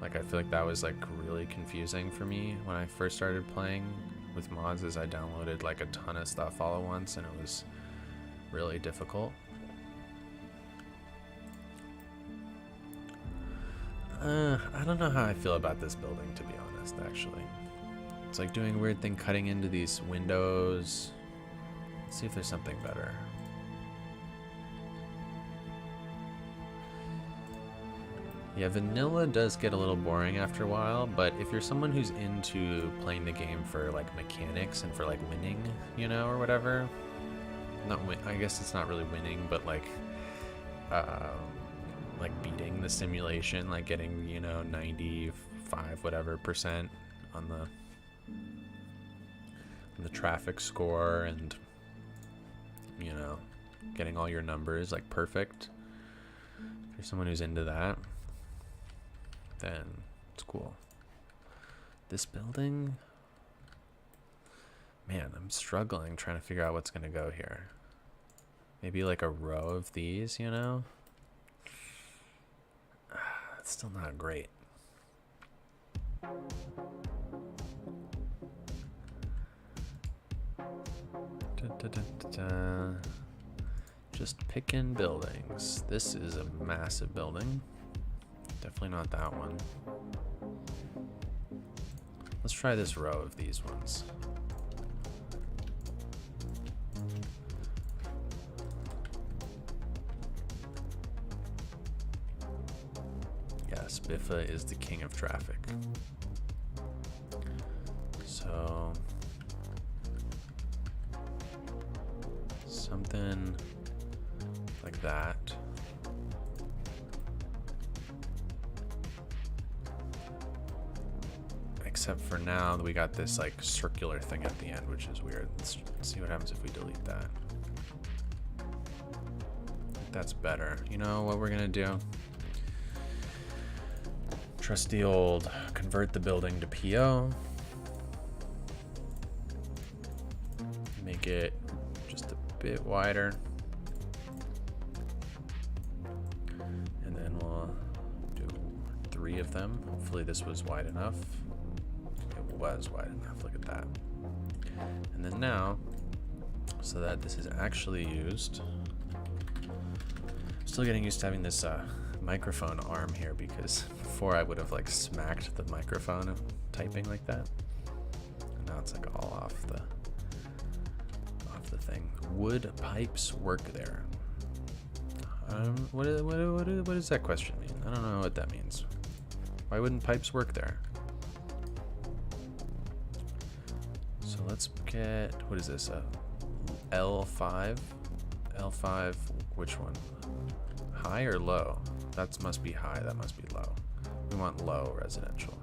Like I feel like that was like really confusing for me when I first started playing with mods, as I downloaded like a ton of stuff all at once and it was really difficult. I don't know how I feel about this building, to be honest, actually. It's like doing a weird thing cutting into these windows. Let's see if there's something better. Yeah, vanilla does get a little boring after a while, but if you're someone who's into playing the game for like mechanics and for like winning, you know, or whatever, I guess it's not really winning, but like beating the simulation, like getting, you know, 95 whatever % on the traffic score, and you know, getting all your numbers like perfect. If you're someone who's into that, then it's cool. This building, man, I'm struggling trying to figure out what's gonna go here. Maybe like a row of these, you know? It's still not great. Just picking buildings. This is a massive building. Definitely not that one. Let's try this row of these ones. Yes, Biffa is the king of traffic. So something like that. Except for now we got this like circular thing at the end, which is weird. Let's see what happens if we delete that. That's better. You know what we're gonna do? Trusty old convert the building to PO. Make it just a bit wider. And then we'll do 3 of them. Hopefully this was wide enough. It was wide enough, look at that. And then now, so that this is actually used, I'm still getting used to having this microphone arm here, because before I would have like smacked the microphone typing like that. And now it's like all off the thing. Would pipes work there? What does that question mean? I don't know what that means. Why wouldn't pipes work there? So let's get, what is this? L5? L5, which one? High or low? That must be high, that must be low. We want low residential.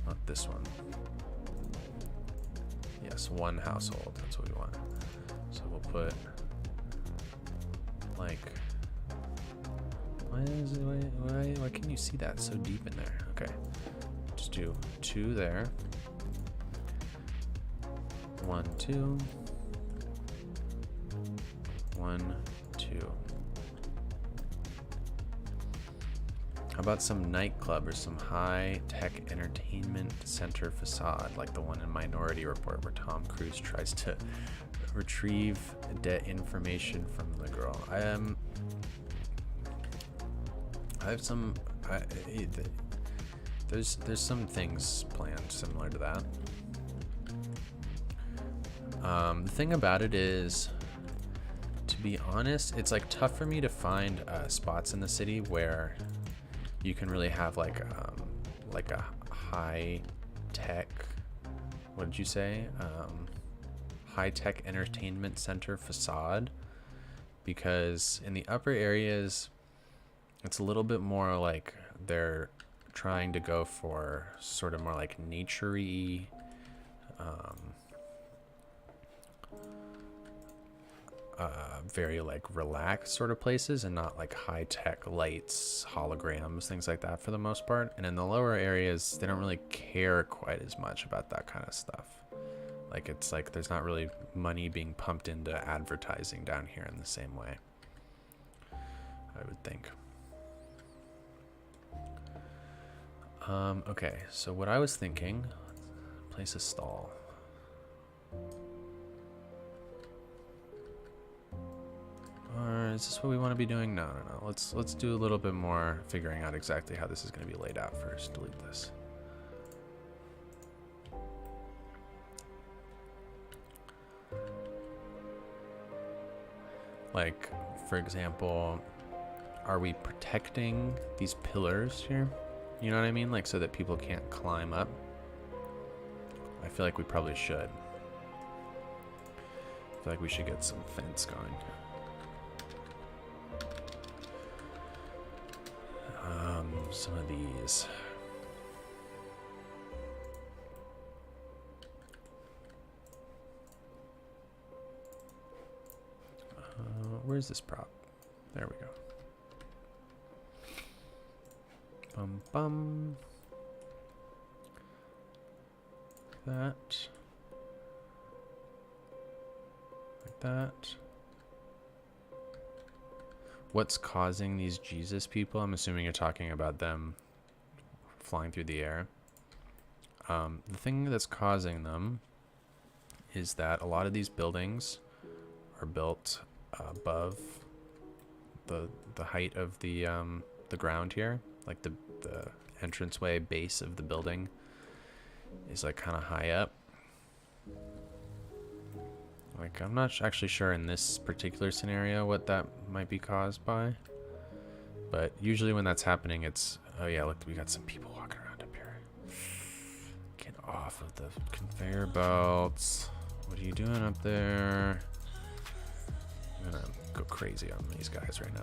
Not this one. Yes, 1 household, that's what we want. So we'll put like, why can you see that so deep in there? Okay, just do 2 there. 1, 2. 1, 2. How about some nightclub or some high-tech entertainment center facade, like the one in Minority Report where Tom Cruise tries to retrieve information from the girl. I have some. There's some things planned similar to that. The thing about it is, to be honest, it's like tough for me to find spots in the city where you can really have like a high tech what did you say? High-tech entertainment center facade, because in the upper areas it's a little bit more like they're trying to go for sort of more like nature-y, very like relaxed sort of places, and not like high-tech lights, holograms, things like that for the most part. And in the lower areas, they don't really care quite as much about that kind of stuff. Like, it's like there's not really money being pumped into advertising down here in the same way, I would think. Okay, so what I was thinking, place a stall. Or is this what we want to be doing? No. Let's do a little bit more figuring out exactly how this is going to be laid out first. Delete this. Like, for example, are we protecting these pillars here? You know what I mean? Like, so that people can't climb up? I feel like we probably should. I feel like we should get some fence going. Some of these. Where's this prop? There we go. Bum bum. That. Like that. What's causing these Jesus people? I'm assuming you're talking about them flying through the air. The thing that's causing them is that a lot of these buildings are built above the height of the ground here. Like the entranceway base of the building is like kind of high up. Like, I'm not actually sure in this particular scenario what that might be caused by, but usually when that's happening, it's, oh yeah, look, we got some people walking around up here. Get off of the conveyor belts. What are you doing up there? I'm gonna go crazy on these guys right now.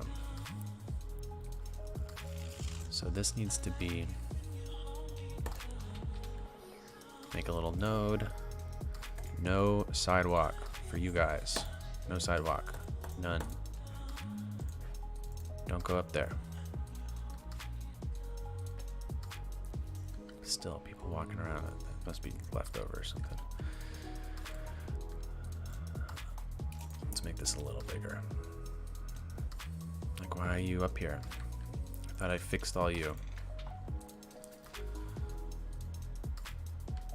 So this needs to be, make a little node. No sidewalk for you guys. No sidewalk. None. Don't go up there. Still people walking around. It must be leftover or something. Let's make this a little bigger. Like, why are you up here? I thought I fixed all you.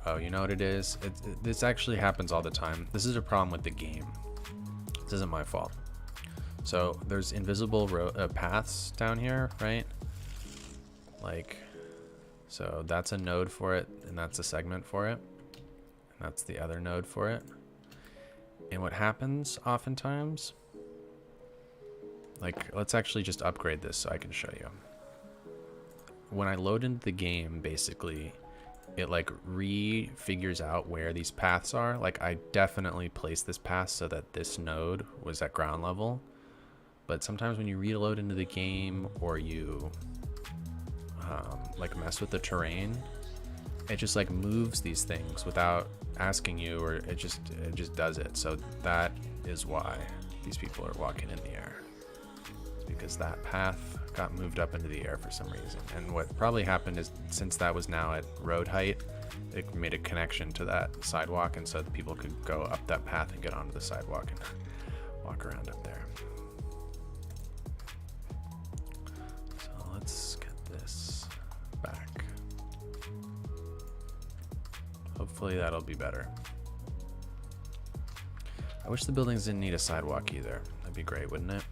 Oh, you know what it is? This actually happens all the time. This is a problem with the game. This isn't my fault. So there's invisible paths down here, right? Like, so that's a node for it, and that's a segment for it, and that's the other node for it. And what happens oftentimes, like, let's actually just upgrade this so I can show you. When I load into the game, basically, it like re-figures out where these paths are. Like, I definitely placed this path so that this node was at ground level, but sometimes when you reload into the game or you like mess with the terrain, it just like moves these things without asking you, or it just does it. So that is why these people are walking in the air. It's because that path got moved up into the air for some reason. And what probably happened is, since that was now at road height, it made a connection to that sidewalk, and so the people could go up that path and get onto the sidewalk and walk around up there. So let's get this back. Hopefully that'll be better. I wish the buildings didn't need a sidewalk either. That'd be great, wouldn't it?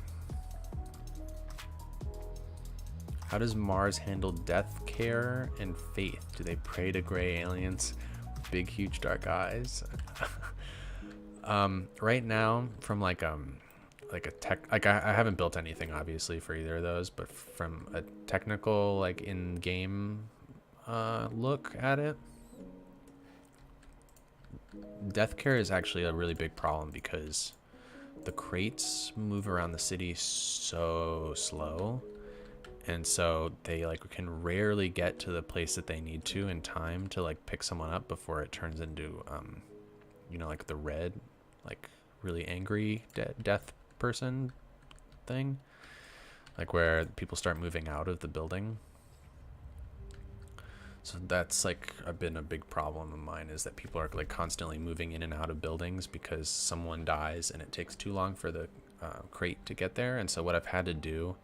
How does Mars handle death care and faith? Do they pray to gray aliens with big, huge, dark eyes? Right now, from like a tech, like I haven't built anything obviously for either of those, but from a technical, like in-game look at it, death care is actually a really big problem because the crates move around the city so slow, and so they like can rarely get to the place that they need to in time to like pick someone up before it turns into you know, like the red, like really angry death person thing, like where people start moving out of the building. So that's like been a big problem of mine, is that people are like constantly moving in and out of buildings because someone dies and it takes too long for the crate to get there. And so what I've had to do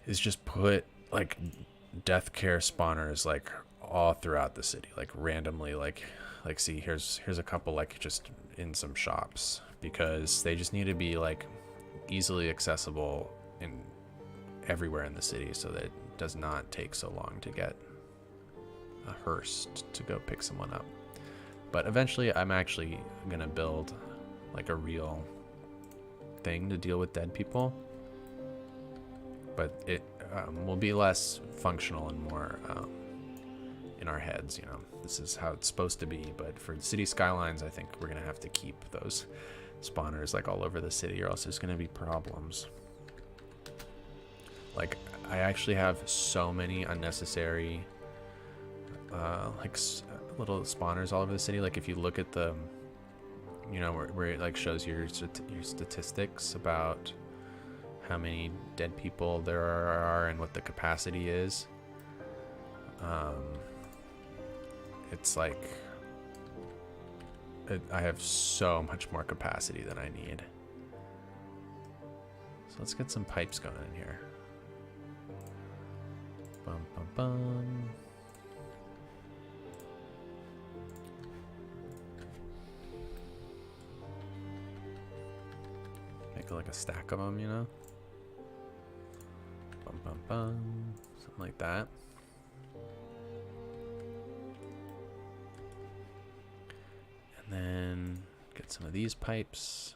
is just put like death care spawners like all throughout the city, like randomly, like see, here's a couple like just in some shops, because they just need to be like easily accessible in everywhere in the city so that it does not take so long to get a hearse to go pick someone up. But eventually I'm actually gonna build like a real thing to deal with dead people, but it will be less functional and more in our heads, you know. This is how it's supposed to be, but for City Skylines I think we're gonna have to keep those spawners like all over the city, or else there's gonna be problems. Like I actually have so many unnecessary like little spawners all over the city. Like if you look at the, you know, where it like shows your statistics about how many dead people there are and what the capacity is, it's like I have so much more capacity than I need. So let's get some pipes going in here. Bum bum bum. Make like a stack of them, you know? Bum bum bum. Something like that. And then get some of these pipes.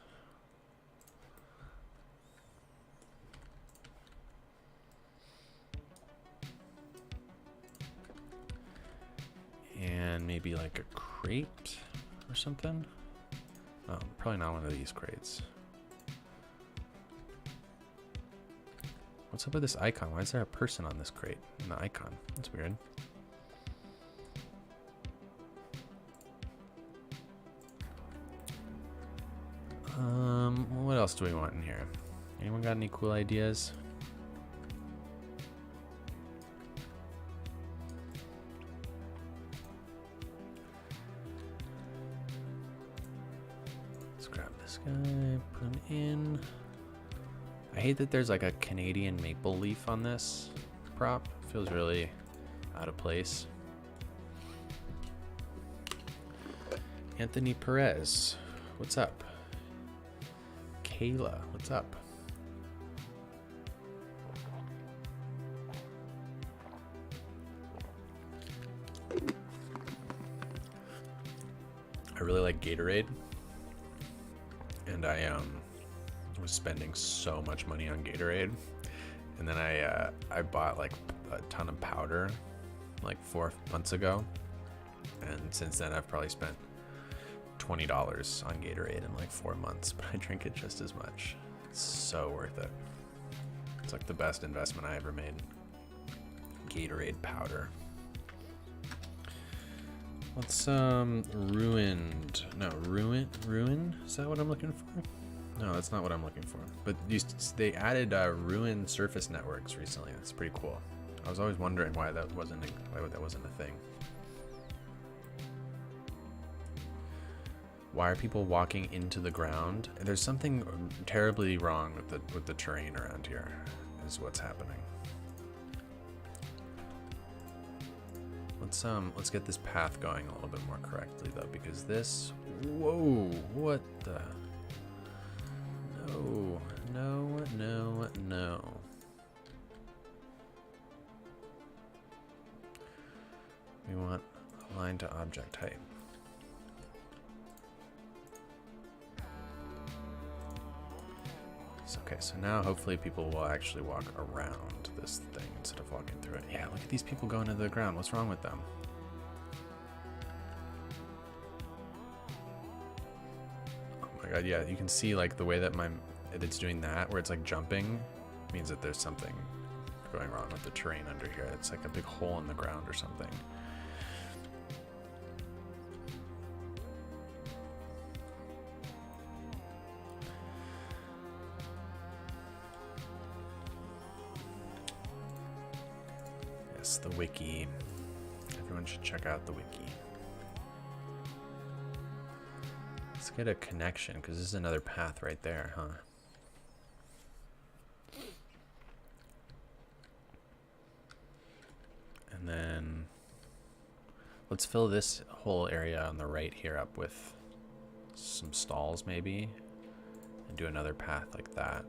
And maybe like a crate or something. Oh, probably not one of these crates. What's up with this icon? Why is there a person on this crate in the icon? That's weird. What else do we want in here? Anyone got any cool ideas? Let's grab this guy, put him in. I hate that there's like a Canadian maple leaf on this prop. It feels really out of place. Anthony Perez, what's up? Kayla, what's up? I really like Gatorade, and I was spending so much money on Gatorade, and then I bought like a ton of powder like 4 months ago, and since then I've probably spent $20 on Gatorade in like 4 months, but I drink it just as much. It's so worth it. It's like the best investment I ever made. Gatorade powder. What's ruin? Is that what I'm looking for? No, that's not what I'm looking for. But they added ruin surface networks recently. That's pretty cool. I was always wondering why that wasn't a thing. Why are people walking into the ground? There's something terribly wrong with the terrain around here, is what's happening. Let's get this path going a little bit more correctly though, because this, whoa, what the, no. We want line to object height. Okay, so now hopefully people will actually walk around this thing instead of walking through it. Yeah, look at these people going into the ground. What's wrong with them? my god, yeah, you can see like the way that it's doing that, where it's like jumping, means that there's something going wrong with the terrain under here. It's like a big hole in the ground or something. Yes, the wiki. Everyone should check out the wiki. Let's get a connection, because this is another path right there, huh? And then let's fill this whole area on the right here up with some stalls maybe, and do another path like that.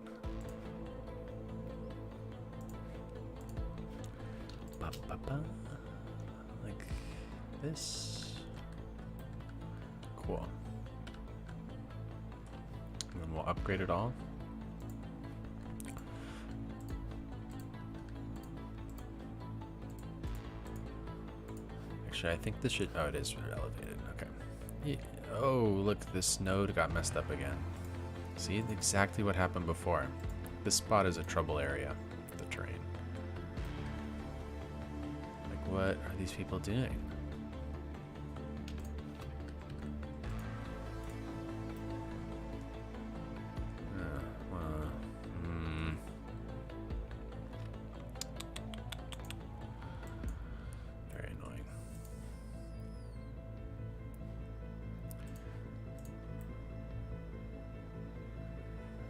Like this. Cool. And then we'll upgrade it all. Actually, I think this should... Oh, it is elevated. Okay. Yeah. Oh, look, this node got messed up again. See, exactly what happened before. This spot is a trouble area, the terrain. Like, what are these people doing?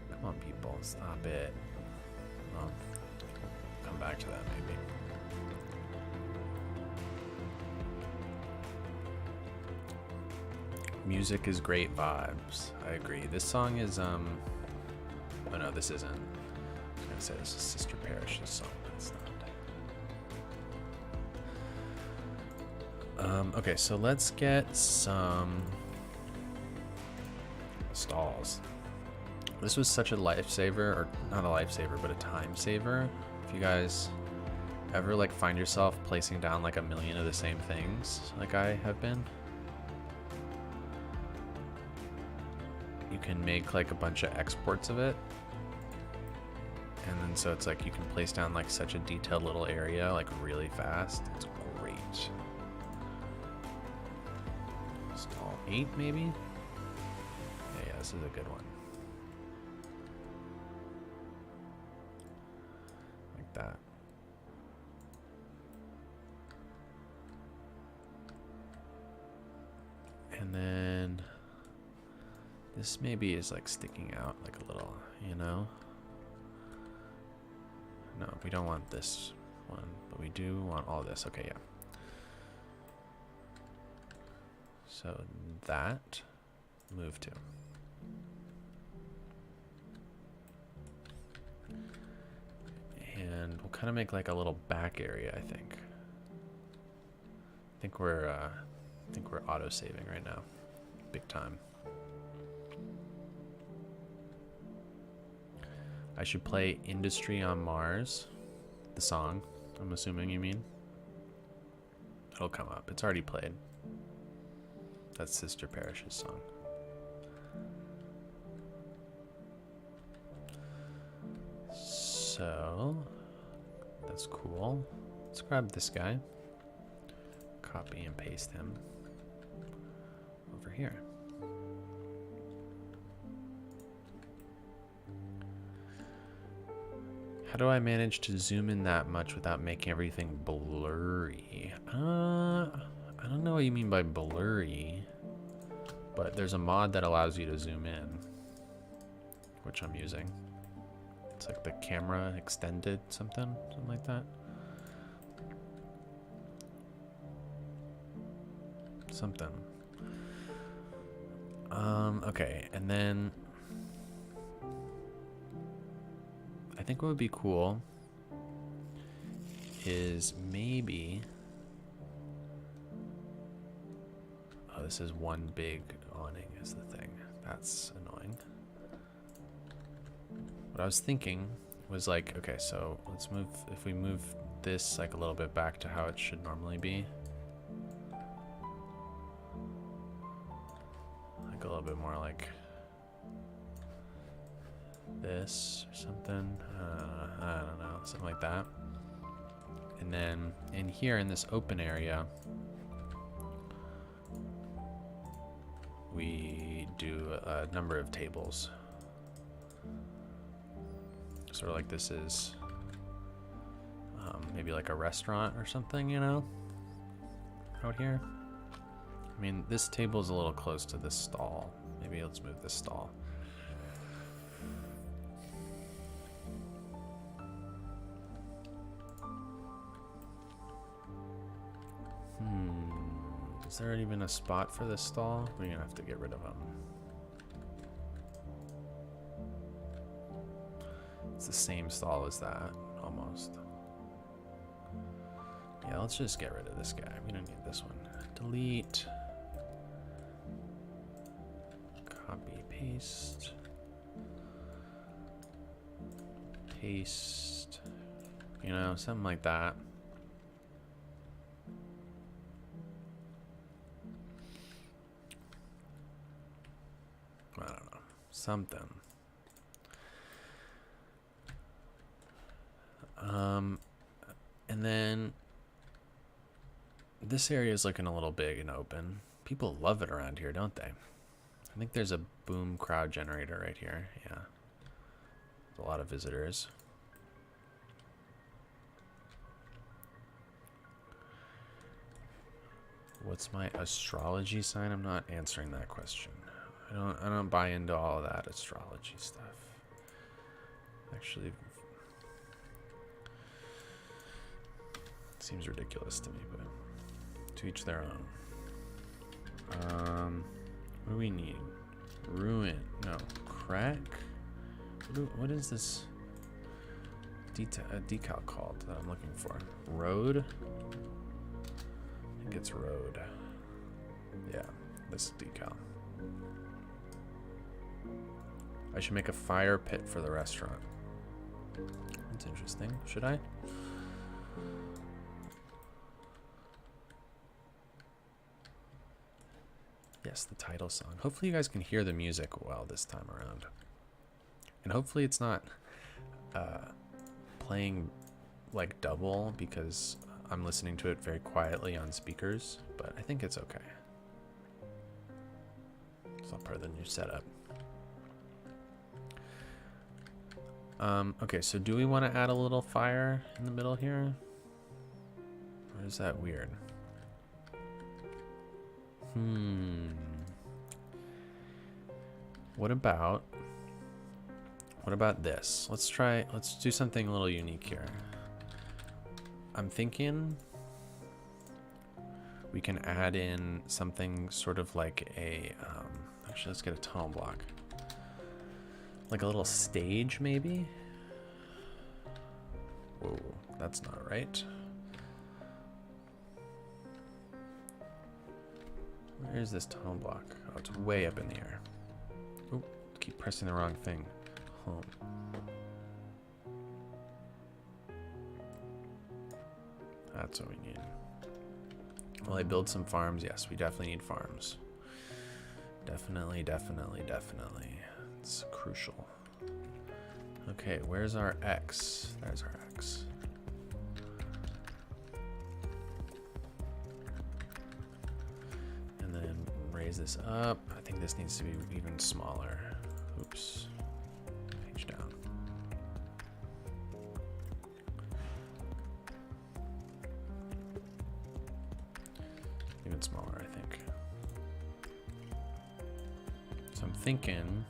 Come on, people, stop it. Well, come back to that maybe. Music is great vibes. I agree. This song is oh no, this isn't. I was gonna say this is Sister Parish's song, but it's not. Okay, so let's get some stalls. This was such a lifesaver, or not a lifesaver, but a time saver. If you guys ever like find yourself placing down like a million of the same things, like I have been, you can make like a bunch of exports of it. And then so it's like you can place down like such a detailed little area like really fast. It's great. Stall 8 maybe? Yeah, this is a good one. That. And then this maybe is like sticking out like a little, you know? No, we don't want this one, but we do want all this. Okay, yeah. So that move to. And we'll kind of make like a little back area, I think. I think we're auto saving right now, big time. I should play Industry on Mars, the song. I'm assuming you mean. It'll come up. It's already played. That's Sister Parish's song. So that's cool. Let's grab this guy, copy and paste him over here. How do I manage to zoom in that much without making everything blurry? I don't know what you mean by blurry, but there's a mod that allows you to zoom in, which I'm using. It's like the camera extended something like that. Something. Okay, and then I think what would be cool is maybe, oh, this is one big awning is the thing. That's annoying. What I was thinking was like, okay, so let's move, if we move this like a little bit back to how it should normally be. Like a little bit more like this or something. I don't know, something like that. And then in here in this open area, we do a number of tables. Sort of like this is maybe like a restaurant or something, you know, out here. I mean, this table's a little close to this stall. Maybe let's move this stall. Is there even a spot for this stall? We're gonna have to get rid of them. It's the same stall as that, almost. Yeah, let's just get rid of this guy. We don't need this one. Delete. Copy, paste. Paste. You know, something like that. I don't know. Something. And then this area is looking a little big and open. People love it around here, don't they? I think there's a boom crowd generator right here. Yeah. There's a lot of visitors. What's my astrology sign? I'm not answering that question. I don't buy into all of that astrology stuff. Actually, seems ridiculous to me, but to each their own. What do we need? Ruin? No. Crack? What is this decal called that I'm looking for? Road? I think it's road. Yeah, this decal. I should make a fire pit for the restaurant. That's interesting. Should I? Yes, the title song. Hopefully you guys can hear the music well this time around. And hopefully it's not playing like double because I'm listening to it very quietly on speakers, but I think it's okay. It's all part of the new setup. Okay, so do we want to add a little fire in the middle here? Or is that weird? What about this? Let's do something a little unique here. I'm thinking we can add in something sort of like a, actually let's get a tunnel block. Like a little stage maybe? Whoa, that's not right. Where is this tunnel block? Oh, it's way up in the air. Oh, keep pressing the wrong thing. Home. That's what we need. Will I build some farms? Yes, we definitely need farms. Definitely. It's crucial. Okay, where's our X? There's our X. And then raise this up. I think this needs to be even smaller. Oops. Page down. Even smaller, I think. So I'm thinking,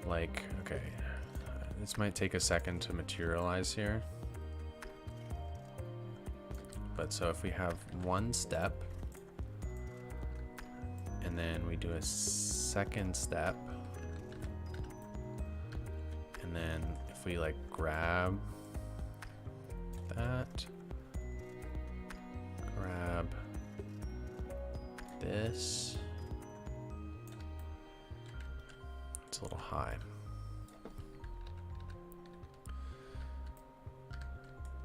like, okay, this might take a second to materialize here. But so if we have one step, and then we do a second step, and then if we like grab that, grab this, it's a little high.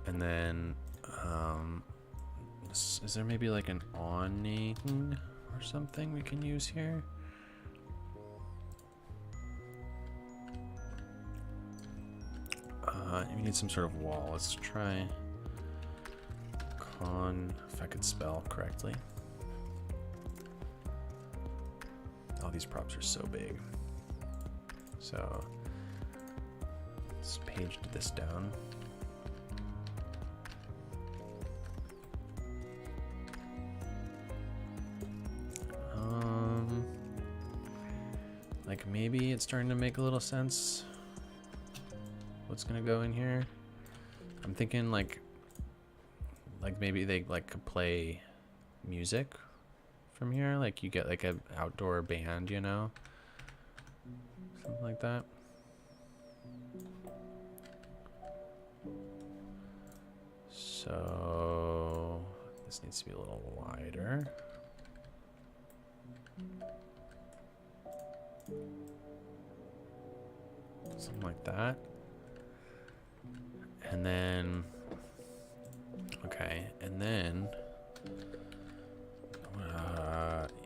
And then, is there maybe like an awning or something we can use here? We need some sort of wall. Let's try if I could spell correctly. All these props are so big. So let's page this down. Like maybe it's starting to make a little sense. What's gonna go in here? I'm thinking like maybe they like could play music from here. Like you get like an outdoor band, you know, something like that. So this needs to be a little wider. Something like that. And then, okay, and then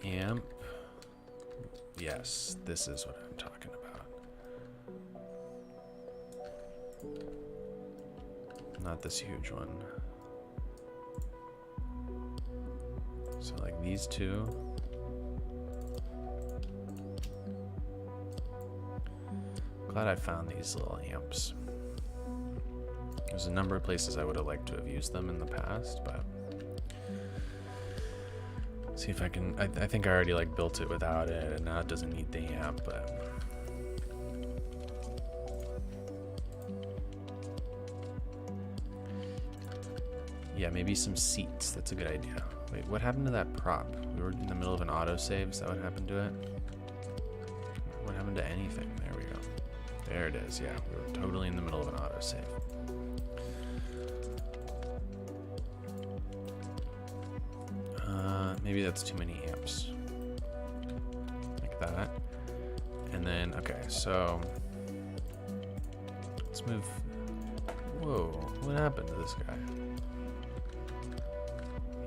amp. Yes, this is what I'm talking about. Not this huge one. So like these two. Glad I found these little amps. There's a number of places I would have liked to have used them in the past, but see if I can. I think I already like built it without it, and now it doesn't need the amp, but yeah, maybe some seats. That's a good idea. Wait, what happened to that prop? We were in the middle of an autosave. Is that what happened to it? What happened to anything? There we go. There it is. Yeah, we were totally in the middle of an autosave. Maybe that's too many amps. Like that. And then, okay, so let's move. Whoa, what happened to this guy?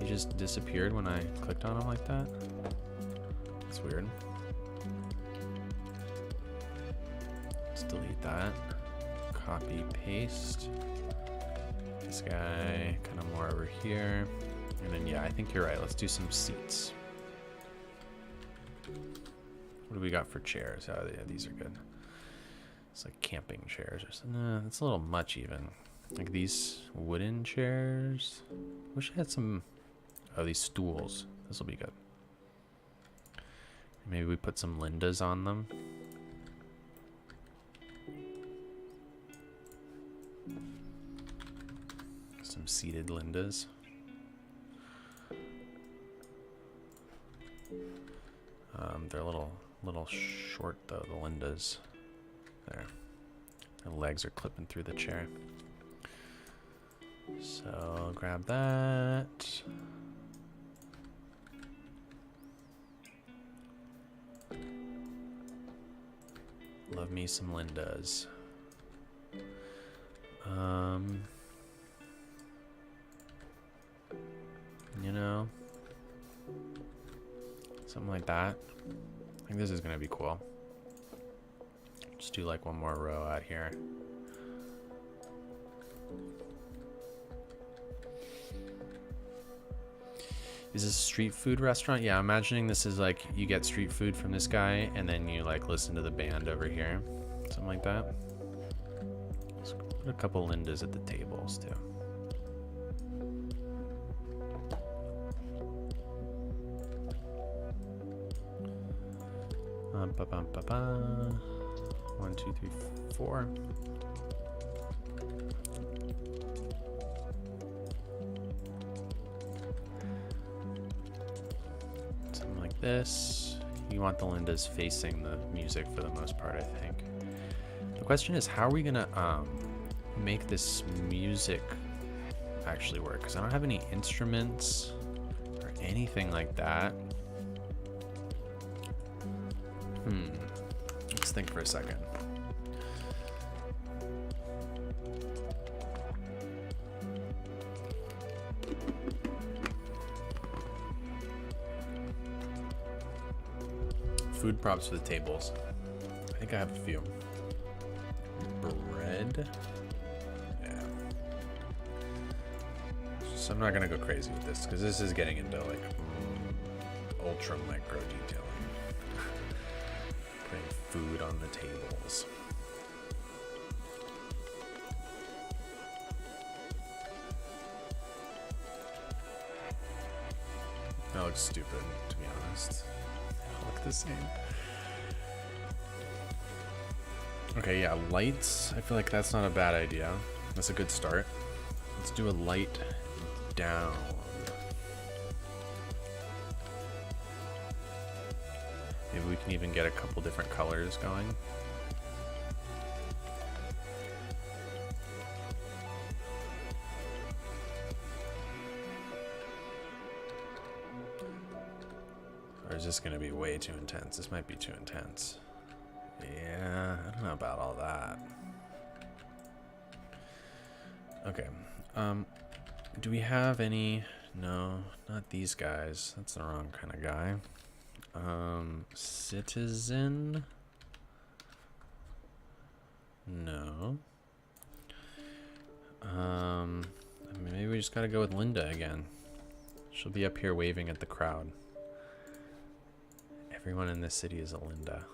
He just disappeared when I clicked on him like that? That's weird. Let's delete that. Copy, paste. This guy kind of more over here. And then, yeah, I think you're right. Let's do some seats. What do we got for chairs? Oh, yeah, these are good. It's like camping chairs or something. Nah, that's a little much even. Like these wooden chairs. Wish I had some. Oh, these stools. This will be good. Maybe we put some Lindas on them. Some seated Lindas. They're a little short though, the Lindas. There. The legs are clipping through the chair. So I'll grab that. Love me some Lindas. You know, something like that. I think this is gonna be cool. Just do like one more row out here. Is this a street food restaurant? Yeah, I'm imagining this is like you get street food from this guy and then you like listen to the band over here. Something like that. Let's put a couple Lindas at the tables too. One, two, three, four. Something like this. You want the Lindas facing the music for the most part, I think. The question is, how are we gonna make this music actually work? Because I don't have any instruments or anything like that. Let's think for a second. Food props for the tables. I think I have a few. Bread. Yeah. So I'm not gonna go crazy with this because this is getting into like ultra micro detailing. Putting food on the tables. That looks stupid, to be honest. They all look the same. Okay, yeah, lights. I feel like that's not a bad idea. That's a good start. Let's do a light down. Maybe we can even get a couple different colors going. Or is this going to be way too intense? This might be too intense. Yeah, I don't know about all that. Okay. Do we have any? No, not these guys. That's the wrong kind of guy. Citizen? No. I mean, maybe we just gotta go with Linda again. She'll be up here waving at the crowd. Everyone in this city is a Linda.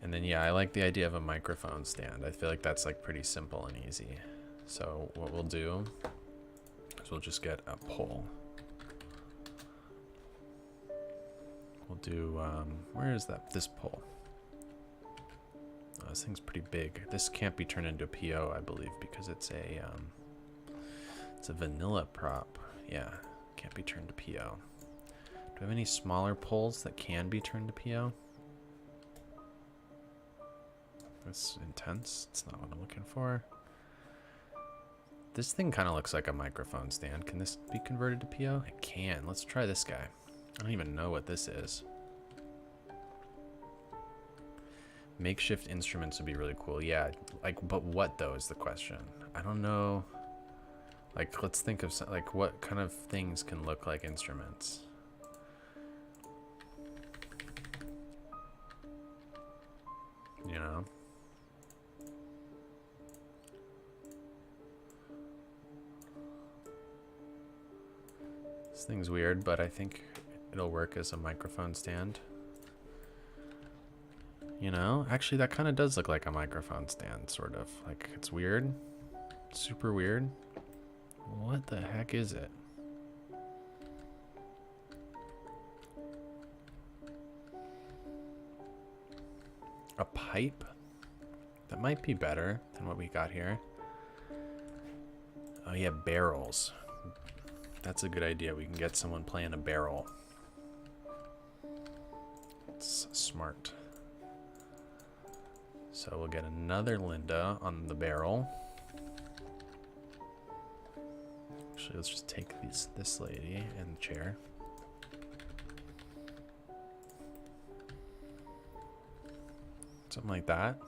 And then, yeah, I like the idea of a microphone stand. I feel like that's like pretty simple and easy. So what we'll do is we'll just get a pole. We'll do, where is that? This pole. Oh, this thing's pretty big. This can't be turned into a PO, I believe, because it's a vanilla prop. Yeah, can't be turned to PO. Do I have any smaller poles that can be turned to PO? That's intense. It's not what I'm looking for. This thing kind of looks like a microphone stand. Can this be converted to PO? It can. Let's try this guy. I don't even know what this is. Makeshift instruments would be really cool. Yeah, like, but what though is the question. I don't know. Like, let's think of some, like, what kind of things can look like instruments? You know? This thing's weird, but I think it'll work as a microphone stand. You know, actually that kind of does look like a microphone stand, sort of. Like, it's weird. Super weird. What the heck is it? A pipe? That might be better than what we got here. Oh yeah, barrels. That's a good idea. We can get someone playing a barrel. It's smart. So we'll get another Linda on the barrel. Actually, let's just take this lady in the chair. Something like that.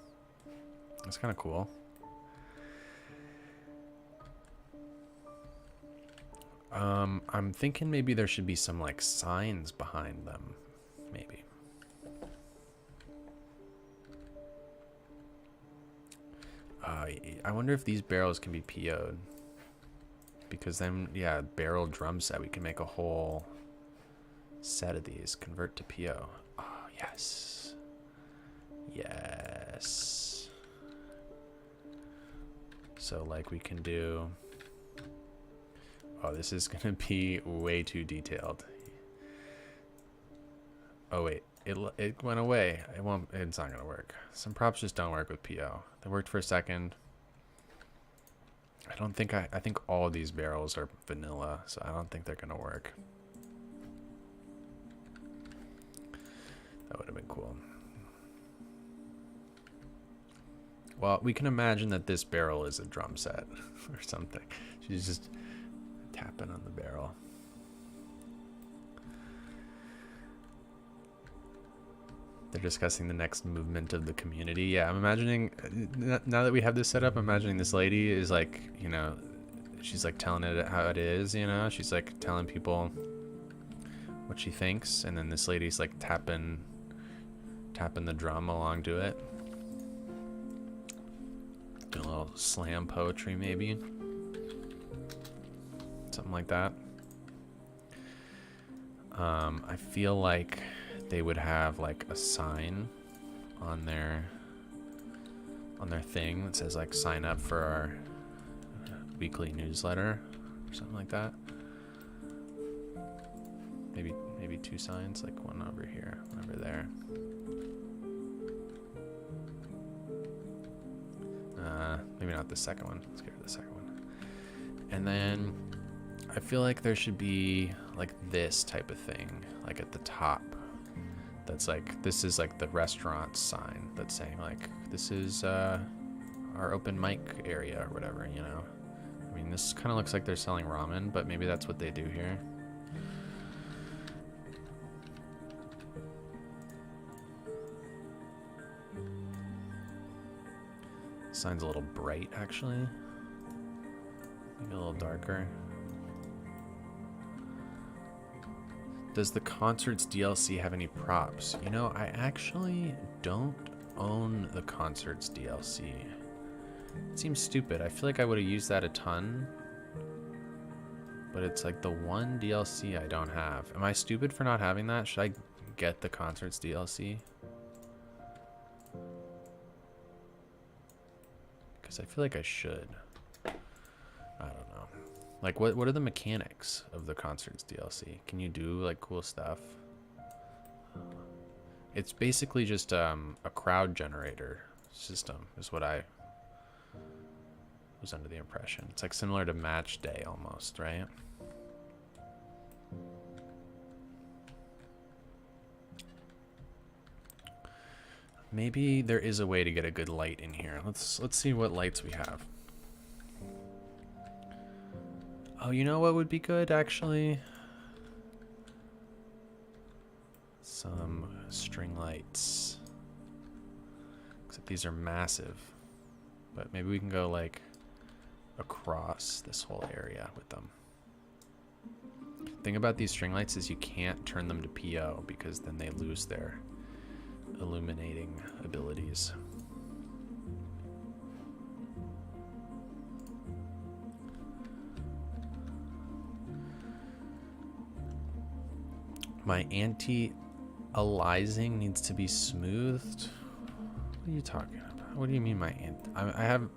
That's kind of cool. I'm thinking maybe there should be some like signs behind them. Maybe. I wonder if these barrels can be PO'd. Because then, yeah, barrel drum set. We can make a whole set of these. Convert to PO. Oh, yes. Yes. So, like, we can do... Oh, this is going to be way too detailed. Oh, wait. It went away. It's not going to work. Some props just don't work with PO. They worked for a second. I think all of these barrels are vanilla, so I don't think they're going to work. That would have been cool. Well, we can imagine that this barrel is a drum set or something. She's just tapping on the barrel. They're discussing the next movement of the community. Yeah, I'm imagining, now that we have this set up, I'm imagining this lady is like, you know, she's like telling it how it is, you know? She's like telling people what she thinks, and then this lady's like tapping the drum along to it. Doing a little slam poetry, maybe. something like that. I feel like they would have like a sign on their thing that says like sign up for our weekly newsletter or something like that. Maybe two signs, like one over here, one over there. Maybe not the second one. Let's get rid of the second one. And then I feel like there should be like this type of thing, like at the top. That's like, this is like the restaurant sign that's saying like, this is our open mic area or whatever, you know? I mean, this kind of looks like they're selling ramen, but maybe that's what they do here. Sign's a little bright, actually. Maybe a little darker. Does the Concerts DLC have any props? You know, I actually don't own the Concerts DLC. It seems stupid. I feel like I would have used that a ton. But it's like the one DLC I don't have. Am I stupid for not having that? Should I get the Concerts DLC? Because I feel like I should. I don't know. Like, what are the mechanics of the Concerts DLC? Can you do, like, cool stuff? It's basically just a crowd generator system, is what I was under the impression. It's, like, similar to Match Day, almost, right? Maybe there is a way to get a good light in here. Let's see what lights we have. Oh, you know what would be good, actually? Some string lights. Except these are massive. But maybe we can go, like, across this whole area with them. The thing about these string lights is you can't turn them to PO because then they lose their illuminating abilities. My anti-aliasing needs to be smoothed. What are you talking about? What do you mean my I have...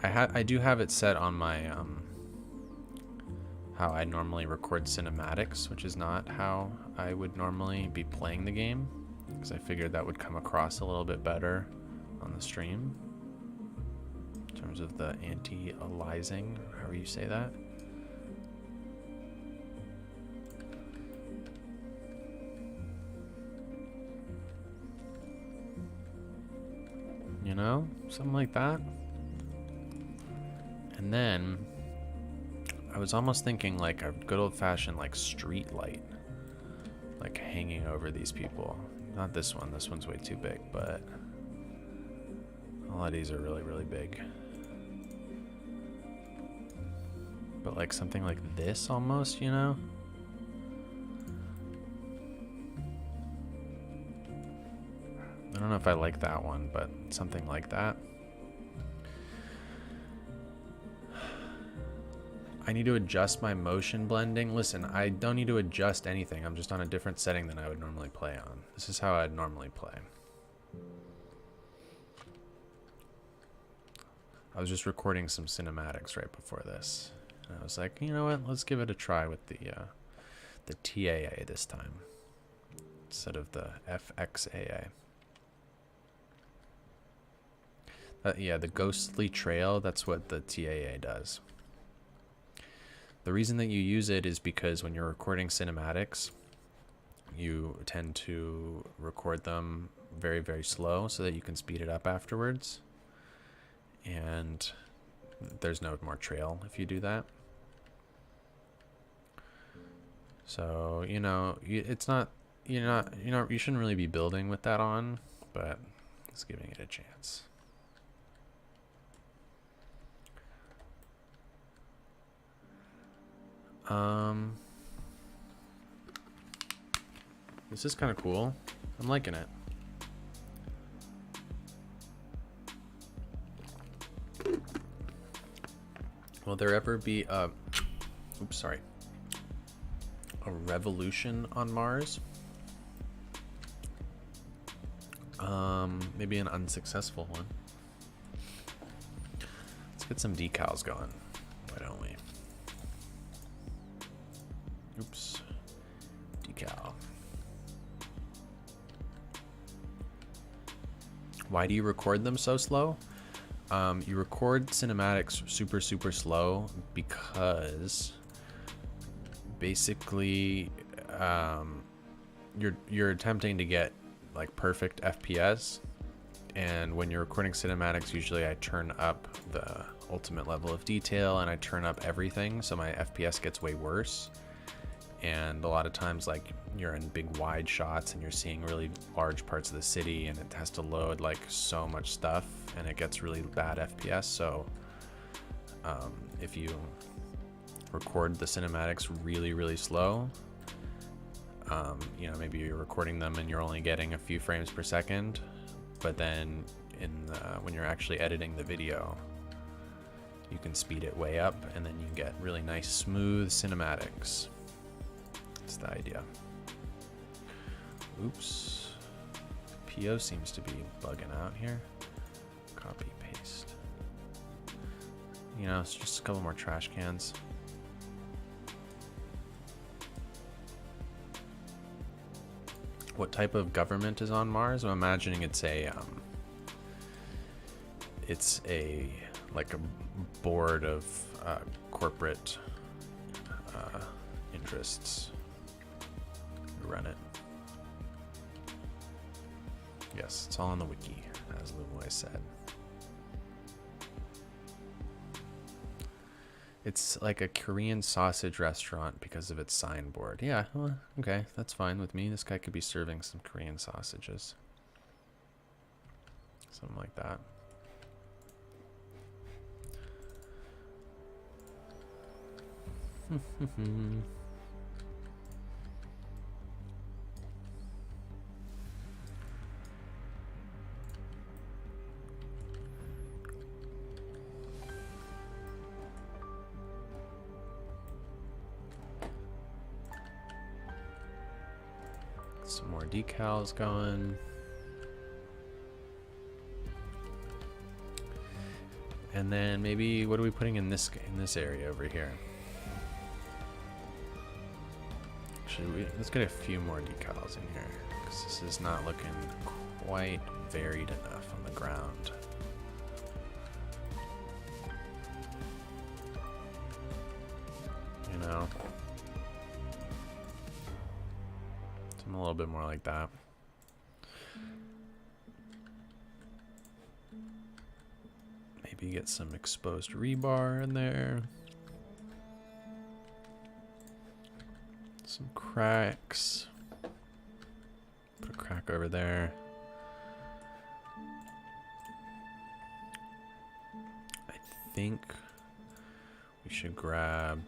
I do have it set on my how I normally record cinematics, which is not how I would normally be playing the game, because I figured that would come across a little bit better on the stream in terms of the anti-aliasing, however you say that. You know, something like that. And then I was almost thinking like a good old-fashioned like street light, like hanging over these people. Not this one. This one's way too big, but a lot of these are really, really big. But like something like this almost, you know? I don't know if I like that one, but something like that. I need to adjust my motion blending. Listen, I don't need to adjust anything. I'm just on a different setting than I would normally play on. This is how I'd normally play. I was just recording some cinematics right before this. And I was like, you know what? Let's give it a try with the TAA this time instead of the FXAA. Yeah, the ghostly trail, that's what the TAA does. The reason that you use it is because when you're recording cinematics, you tend to record them very, very slow so that you can speed it up afterwards. And there's no more trail if you do that. So, you know, it's not, you shouldn't really be building with that on, but it's giving it a chance. This is kind of cool. I'm liking it. Will there ever be a, oops, sorry, a revolution on Mars? Maybe an unsuccessful one. Let's get some decals going. Why don't we? Oops. Decal. Why do you record them so slow? You record cinematics super, super slow because basically you're attempting to get like perfect FPS, and when you're recording cinematics, usually I turn up the ultimate level of detail and I turn up everything, so my FPS gets way worse. And a lot of times, like, you're in big wide shots and you're seeing really large parts of the city, and it has to load like so much stuff, and it gets really bad FPS. So if you record the cinematics really, really slow, you know, maybe you're recording them and you're only getting a few frames per second, but then when you're actually editing the video, you can speed it way up, and then you get really nice smooth cinematics. That's the idea. Oops. PO seems to be bugging out here. Copy, paste. You know, it's just a couple more trash cans. What type of government is on Mars? I'm imagining it's a like a board of corporate interests who run it. Yes, it's all on the wiki, as Lumoy said. It's like a Korean sausage restaurant because of its signboard. Yeah, well, okay, that's fine with me. This guy could be serving some Korean sausages. Something like that. Some more decals going. And then maybe, what are we putting in this area over here? Actually, let's get a few more decals in here, because this is not looking quite varied enough on the ground. You know? Something a little bit more like that. Maybe get some exposed rebar in there. Some cracks. Put a crack over there. I think we should grab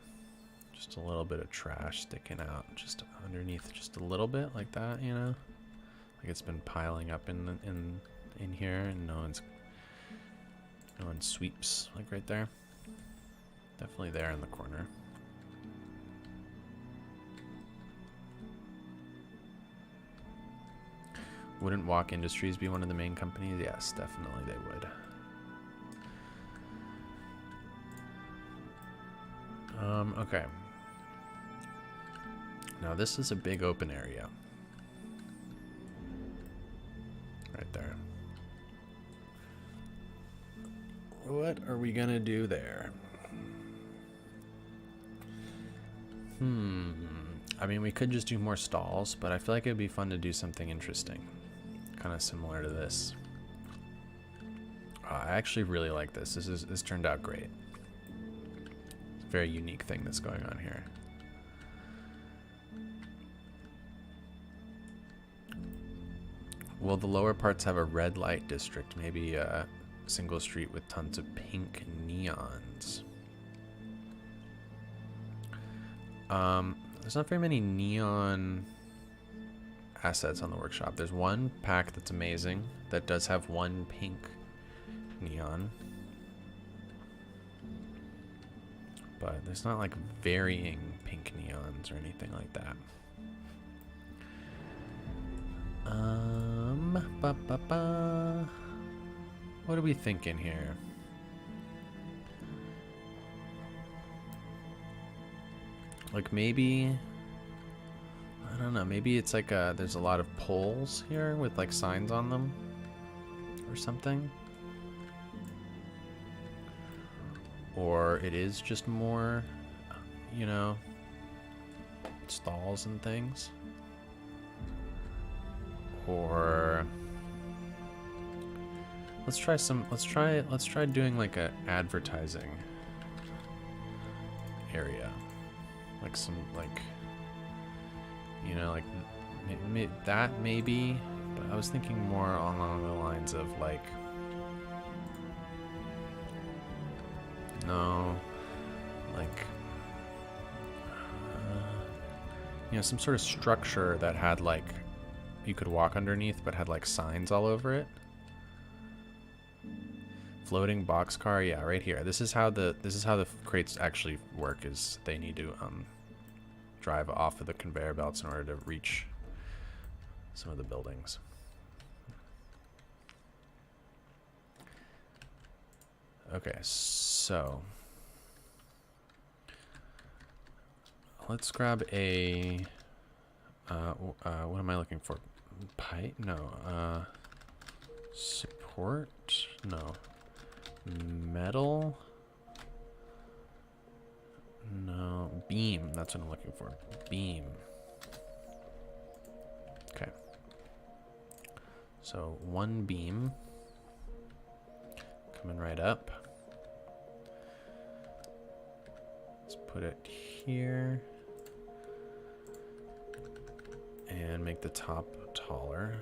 just a little bit of trash sticking out just underneath, just a little bit like that, you know? Like it's been piling up in here, and no one sweeps, like right there. Definitely there in the corner. Wouldn't Walk Industries be one of the main companies? Yes, definitely they would. Okay. Now this is a big open area. Right there. What are we gonna do there? I mean, we could just do more stalls, but I feel like it'd be fun to do something interesting. Kind of similar to this. I actually really like this. This turned out great. It's a very unique thing that's going on here. Will the lower parts have a red light district? Maybe a single street with tons of pink neons. There's not very many neon assets on the workshop. There's one pack that's amazing that does have one pink neon. but there's not like varying pink neons or anything like that. What are we thinking here? Like maybe, I don't know, maybe it's like there's a lot of poles here with like signs on them or something. Or it is just more, you know, stalls and things. Or let's try doing like a advertising area. Like some, like, you know, like that maybe, but I was thinking more along the lines of like, no, like, you know, some sort of structure that had like, you could walk underneath but had like signs all over it. Floating boxcar, yeah, right here. This is how the crates actually work. Is they need to drive off of the conveyor belts in order to reach some of the buildings. Okay, so let's grab a what am I looking for? Pipe? No. Support? No. Metal? No. Beam. That's what I'm looking for. Beam. Okay. So one beam. Coming right up. Let's put it here. And make the top taller.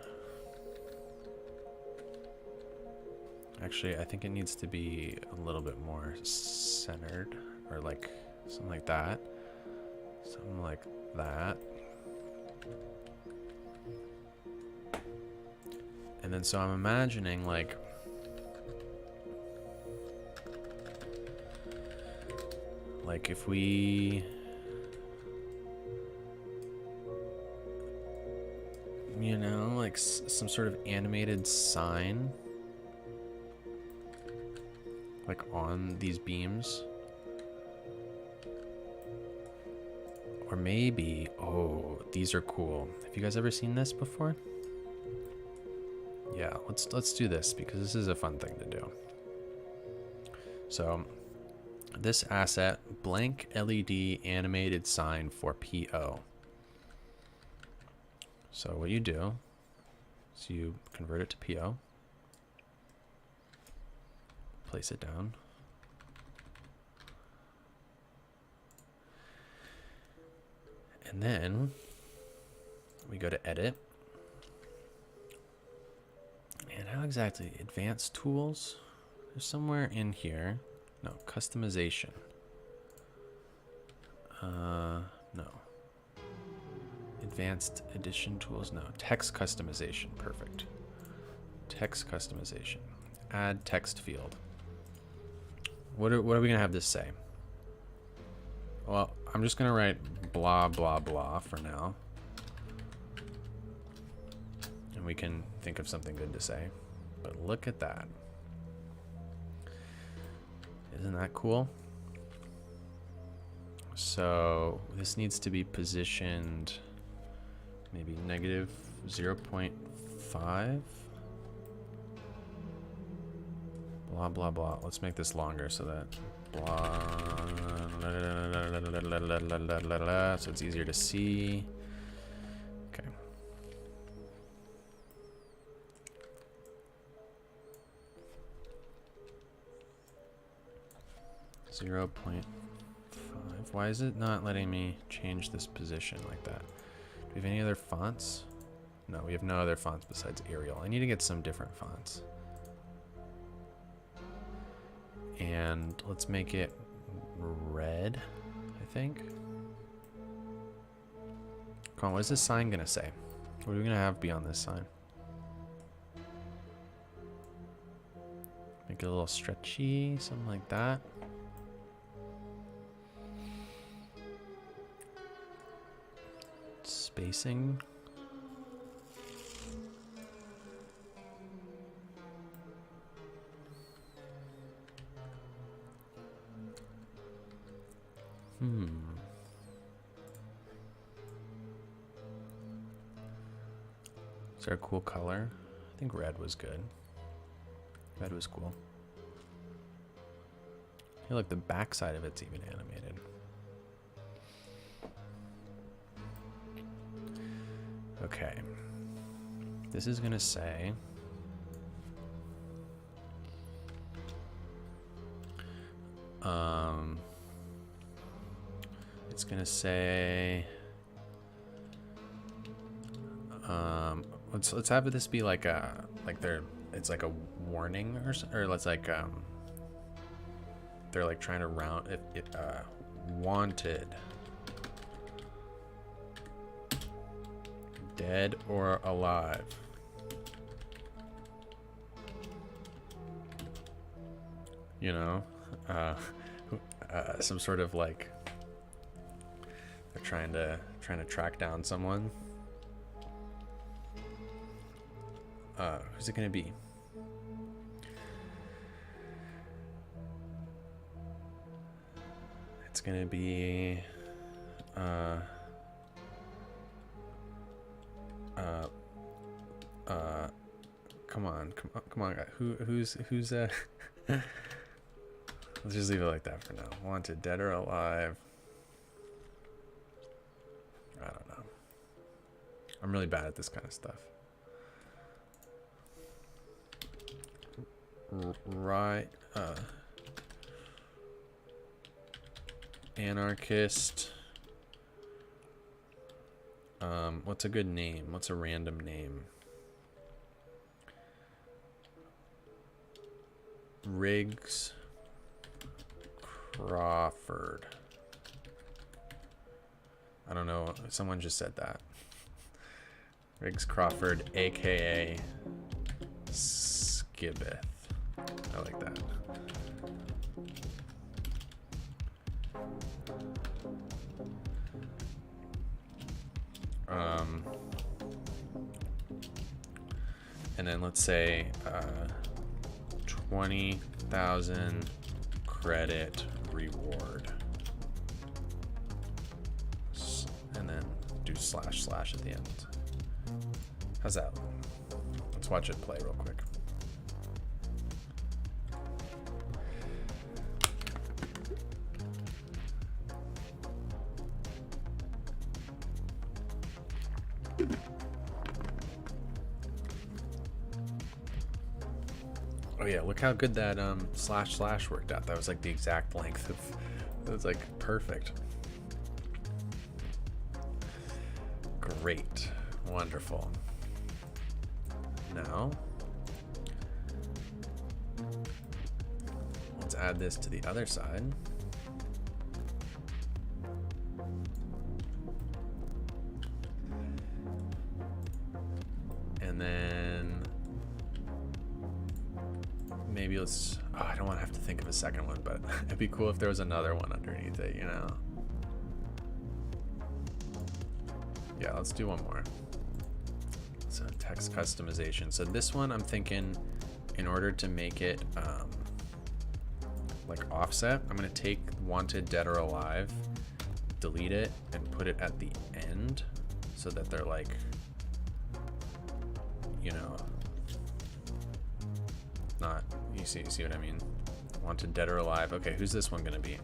Actually, I think it needs to be a little bit more centered, or like something like that. Something like that. And then so I'm imagining like if we, you know, like some sort of animated sign like on these beams. Or maybe, oh, these are cool. Have you guys ever seen this before? Yeah, let's do this because this is a fun thing to do. So this asset, blank LED animated sign for PO. So what you do is you convert it to PO. Place it down. And then we go to edit. And how exactly? Advanced tools? There's somewhere in here. No, customization. No. Advanced edition tools? No. Text customization. Perfect. Text customization. Add text field. What are we going to have this say? Well, I'm just going to write blah, blah, blah for now. And we can think of something good to say. But look at that. Isn't that cool? So this needs to be positioned maybe negative 0.5. Blah, blah, blah. Let's make this longer so that blah, so it's easier to see. Okay. .5. Why is it not letting me change this position like that? Do we have any other fonts? No, we have no other fonts besides Arial. I need to get some different fonts. And let's make it red, I think. Come on, what is this sign gonna say? What are we gonna have beyond this sign? Make it a little stretchy, something like that. spacing. Is there a cool color? I think red was good. Red was cool. Hey, look, the backside of it's even animated. Okay. This is gonna say it's gonna say let's have this be like a it's like a warning or let's like they're like trying to round it wanted, dead or alive. You know, some sort of like they're trying to track down someone. Who's it gonna be? It's gonna be come on guys. Who's let's just leave it like that for now. Wanted, dead or alive. I don't know. I'm really bad at this kind of stuff. Right, anarchist. What's a good name? What's a random name? Riggs Crawford. I don't know. Someone just said that. Riggs Crawford, aka Skibbeth. I like that. And then let's say 20,000 credit reward. And then do / at the end. How's that? Let's watch it play real quick. Oh yeah, look how good that / worked out. That was like the exact length of, it was like perfect. Great, wonderful. Now, let's add this to the other side. And then maybe let's, I don't want to have to think of a second one, but it'd be cool if there was another one underneath it, you know? Yeah, let's do one more. So text customization. So this one I'm thinking, in order to make it like offset, I'm gonna take wanted, dead or alive, delete it, and put it at the end so that they're like, you know, not, you see what I mean? Wanted, dead or alive. Okay, who's this one gonna be?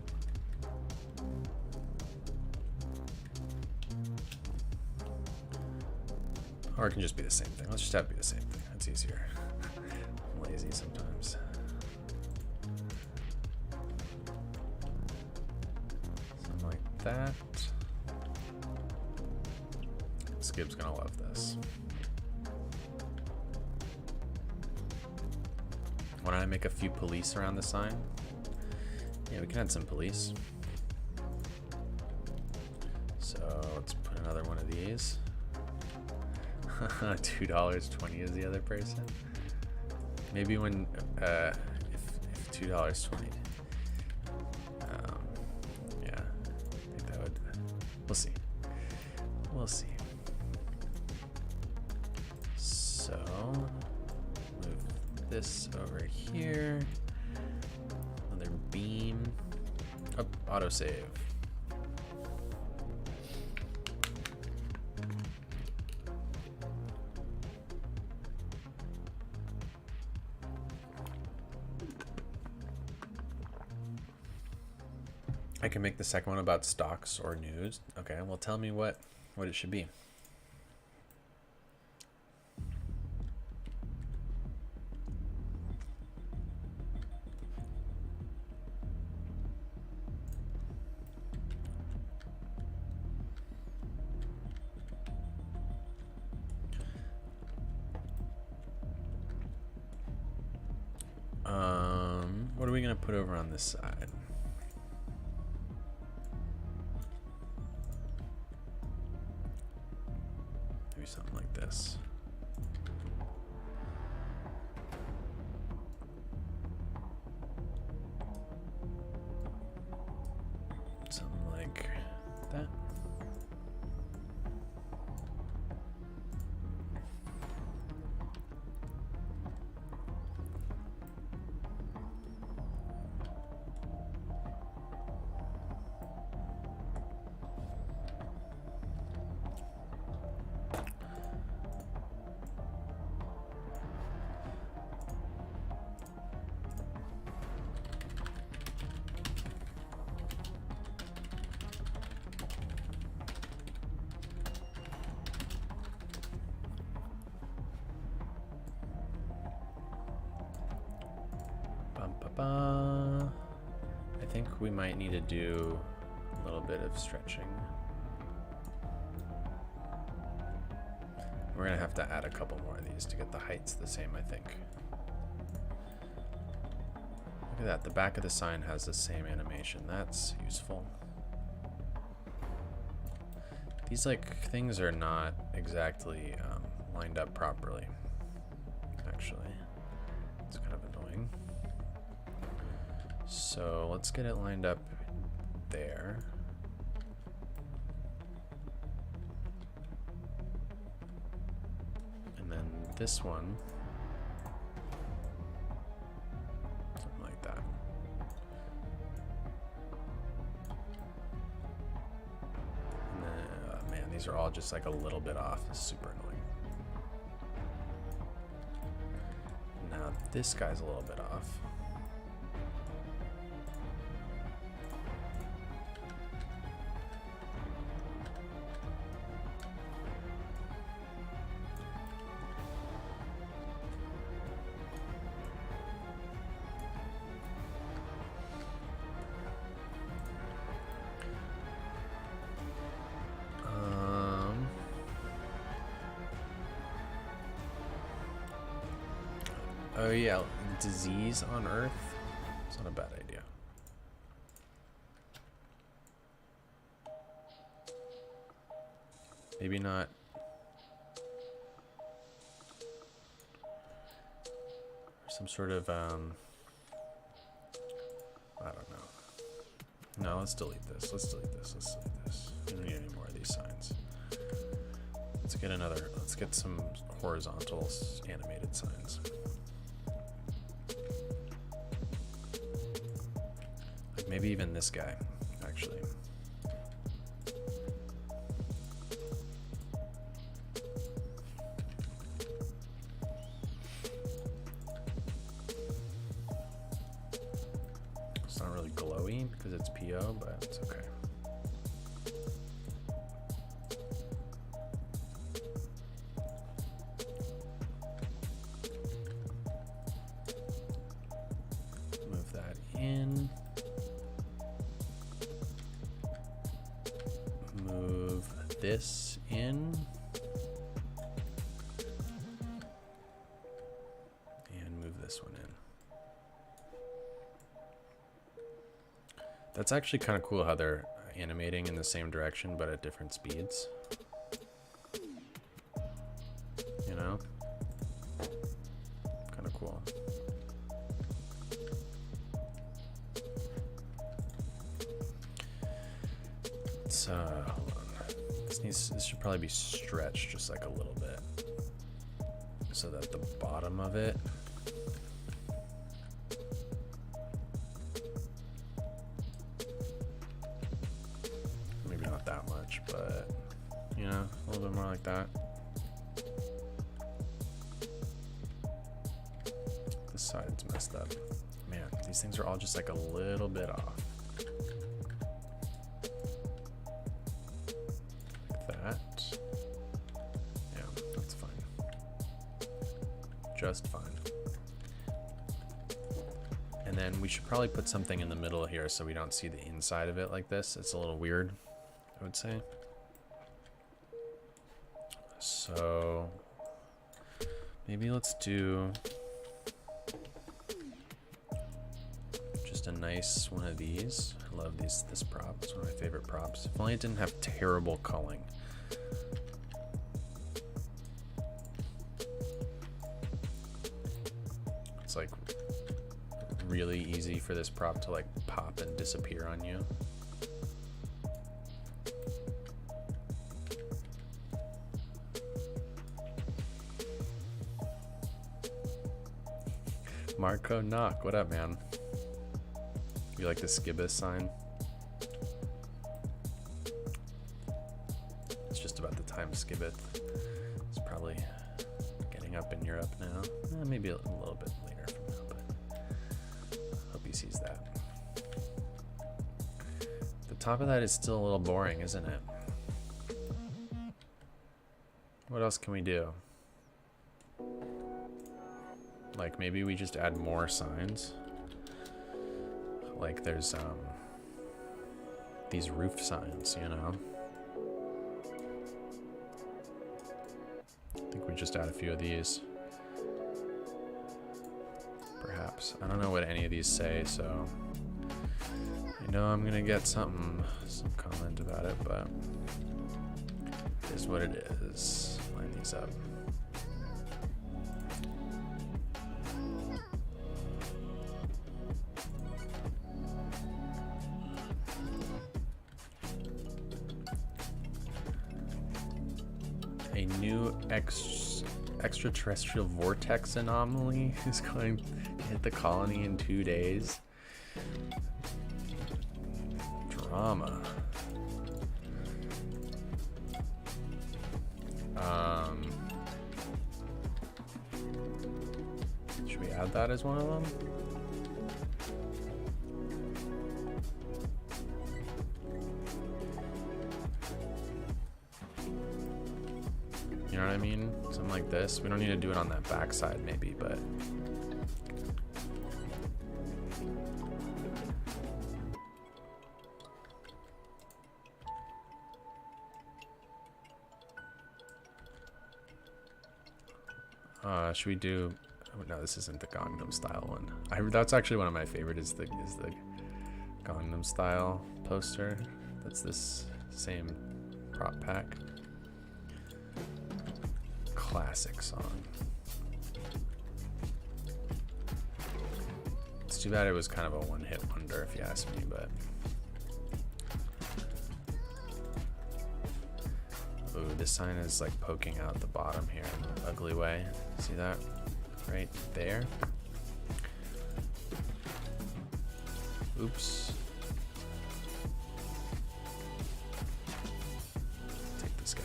Or it can just be the same thing. Let's just have it be the same thing. That's easier. I'm lazy sometimes. Something like that. Skip's gonna love this. Want to make a few police around the sign? Yeah, we can add some police. So let's put another one of these. $2.20 is the other person. Maybe when if $2.20. Yeah, I think that would. We'll see. We'll see. this over here. Another beam. Oh, autosave. I can make the second one about stocks or news. Okay, well tell me what it should be. What are we gonna put over on this side? Maybe something like this. Something like that. I think we might need to do a little bit of stretching. We're gonna have to add a couple more of these to get the heights the same, I think. Look at that, the back of the sign has the same animation. That's useful. These things are not exactly lined up properly, actually. It's kind of annoying. So let's get it lined up there. And then this one, something like that. And then, man, these are all just a little bit off. It's super annoying. Now this guy's a little bit off. Oh yeah, disease on Earth. It's not a bad idea. Maybe not. Some sort of I don't know. No, let's delete this. Let's delete this. Let's delete this. We don't need any more of these signs. Let's get another. Let's get some horizontal animated signs. Maybe even this guy, actually. It's not really glowy because it's PO, but it's okay. Move that in. Move this in. And move this one in. That's actually kind of cool how they're animating in the same direction but at different speeds. You know? Kind of cool. Hold on. This should probably be stretched just a little bit so that the bottom of it not that much, but you know, a little bit more like that. This side's messed up. Man, these things are all just like a little bit off. Like that. Yeah, that's fine. Just fine. And then we should probably put something in the middle here so we don't see the inside of it like this. It's a little weird, I would say. So maybe let's do just a nice one of these. I love this prop. It's one of my favorite props. If only it didn't have terrible culling. It's like really easy for this prop to like pop and disappear on you. Marco Knock, what up, man? You like the Skibbus sign? It's just about the time Skibbeth is probably getting up in Europe now. Maybe a little bit later from now, but hope he sees that. The top of that is still a little boring, isn't it? What else can we do? Like maybe we just add more signs. Like there's these roof signs, you know. I think we just add a few of these. Perhaps. I don't know what any of these say, so I know I'm gonna get some comment about it, but it is what it is. Line these up. A new extraterrestrial vortex anomaly is going to hit the colony in 2 days. Drama. Should we add that as one of them? You know what I mean? Something like this. We don't need to do it on that backside maybe, but should we do, oh, no, this isn't the Gangnam style one. That's actually one of my favorite is the Gangnam style poster. That's this same prop pack. Classic song. It's too bad it was kind of a one-hit wonder if you ask me, but ooh, this sign is like poking out the bottom here in an ugly way. See that? Right there. Oops. Take this guy.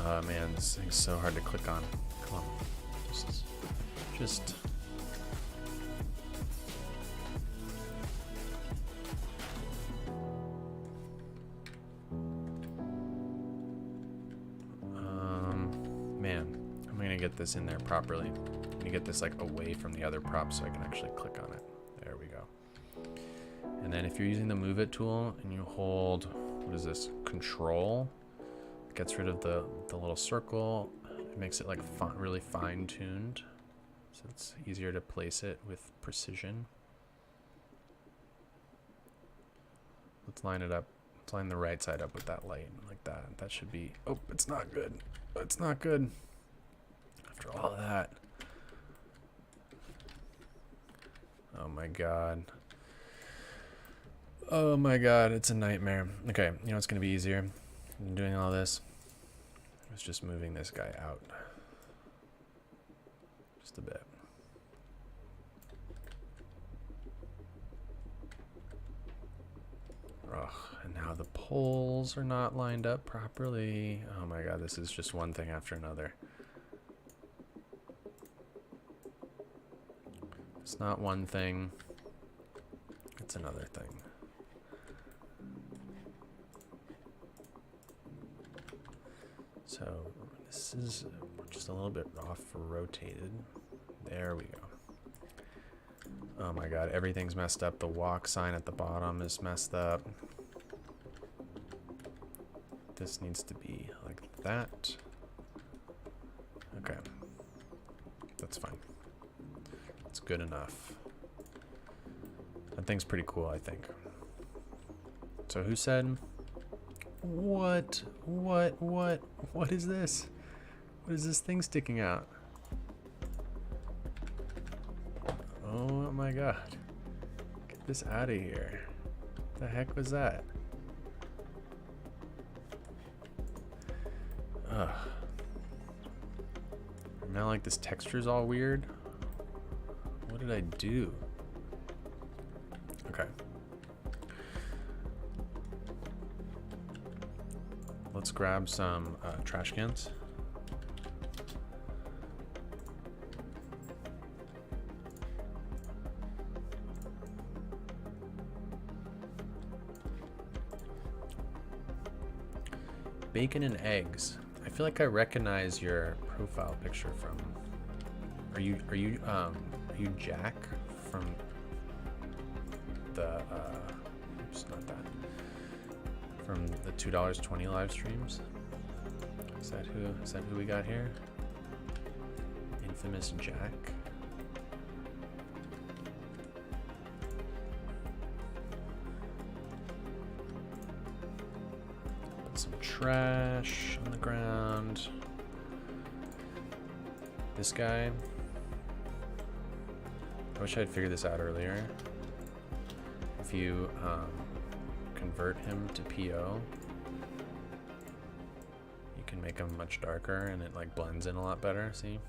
Oh man, this thing's so hard to click on. Come on. Just man, I'm gonna get this in there properly. I'm gonna get this like away from the other props so I can actually click on it. There we go. And then if you're using the move it tool and you hold, what is this, control, it gets rid of the little circle. It makes it like really fine-tuned, so it's easier to place it with precision. Let's line it up. Let's line the right side up with that light like that. That should be, oh, it's not good. It's not good. After all that. Oh my god. Oh my god, it's a nightmare. Okay, you know it's gonna be easier than doing all this? It's just moving this guy out. Just a bit. Ugh, and now the poles are not lined up properly. Oh my god, this is just one thing after another. It's not one thing, it's another thing. So this is just a little bit off rotated. There we go. Oh my god, everything's messed up. The walk sign at the bottom is messed up. This needs to be like that. Okay. That's fine. That's good enough. That thing's pretty cool, I think. So who said... What is this? What is this thing sticking out? Oh my god. Get this out of here. The heck was that? Ugh. Now like this texture's all weird. What did I do? Okay. Let's grab some trash cans. Bacon and eggs. I feel like I recognize your profile picture from. Are you Jack from the oops, not that. From the $2.20 live streams? Is that who we got here? Infamous Jack. Put some trash on the ground. This guy. I wish I'd figured this out earlier. If you convert him to PO, you can make him much darker and it like blends in a lot better, see?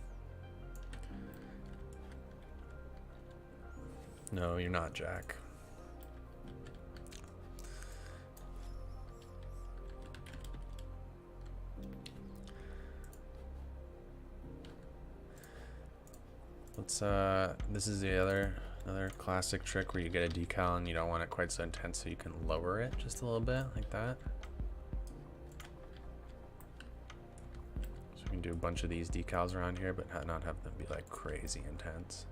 No, you're not Jack. Let's this is the another classic trick where you get a decal and you don't want it quite so intense, so you can lower it just a little bit like that. So we can do a bunch of these decals around here, but not have them be like crazy intense.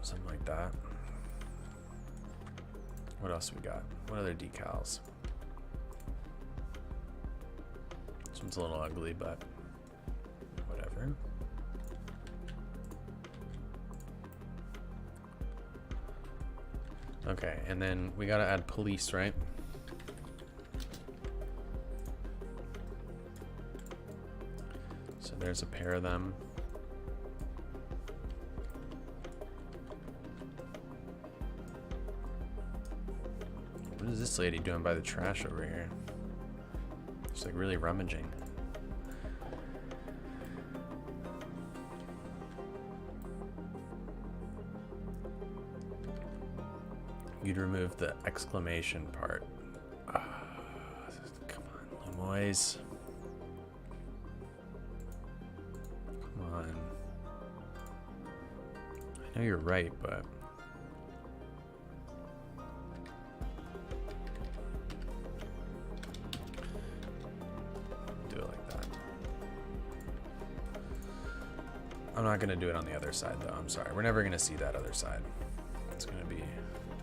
Something like that. What else we got? What other decals? This one's a little ugly, but whatever. Okay, and then we gotta add police, right? So there's a pair of them. What is this lady doing by the trash over here? She's like really rummaging. You'd remove the exclamation part. Come on, Lemoyes. Come on. I know you're right, but... do it like that. I'm not going to do it on the other side, though. I'm sorry. We're never going to see that other side. It's going to be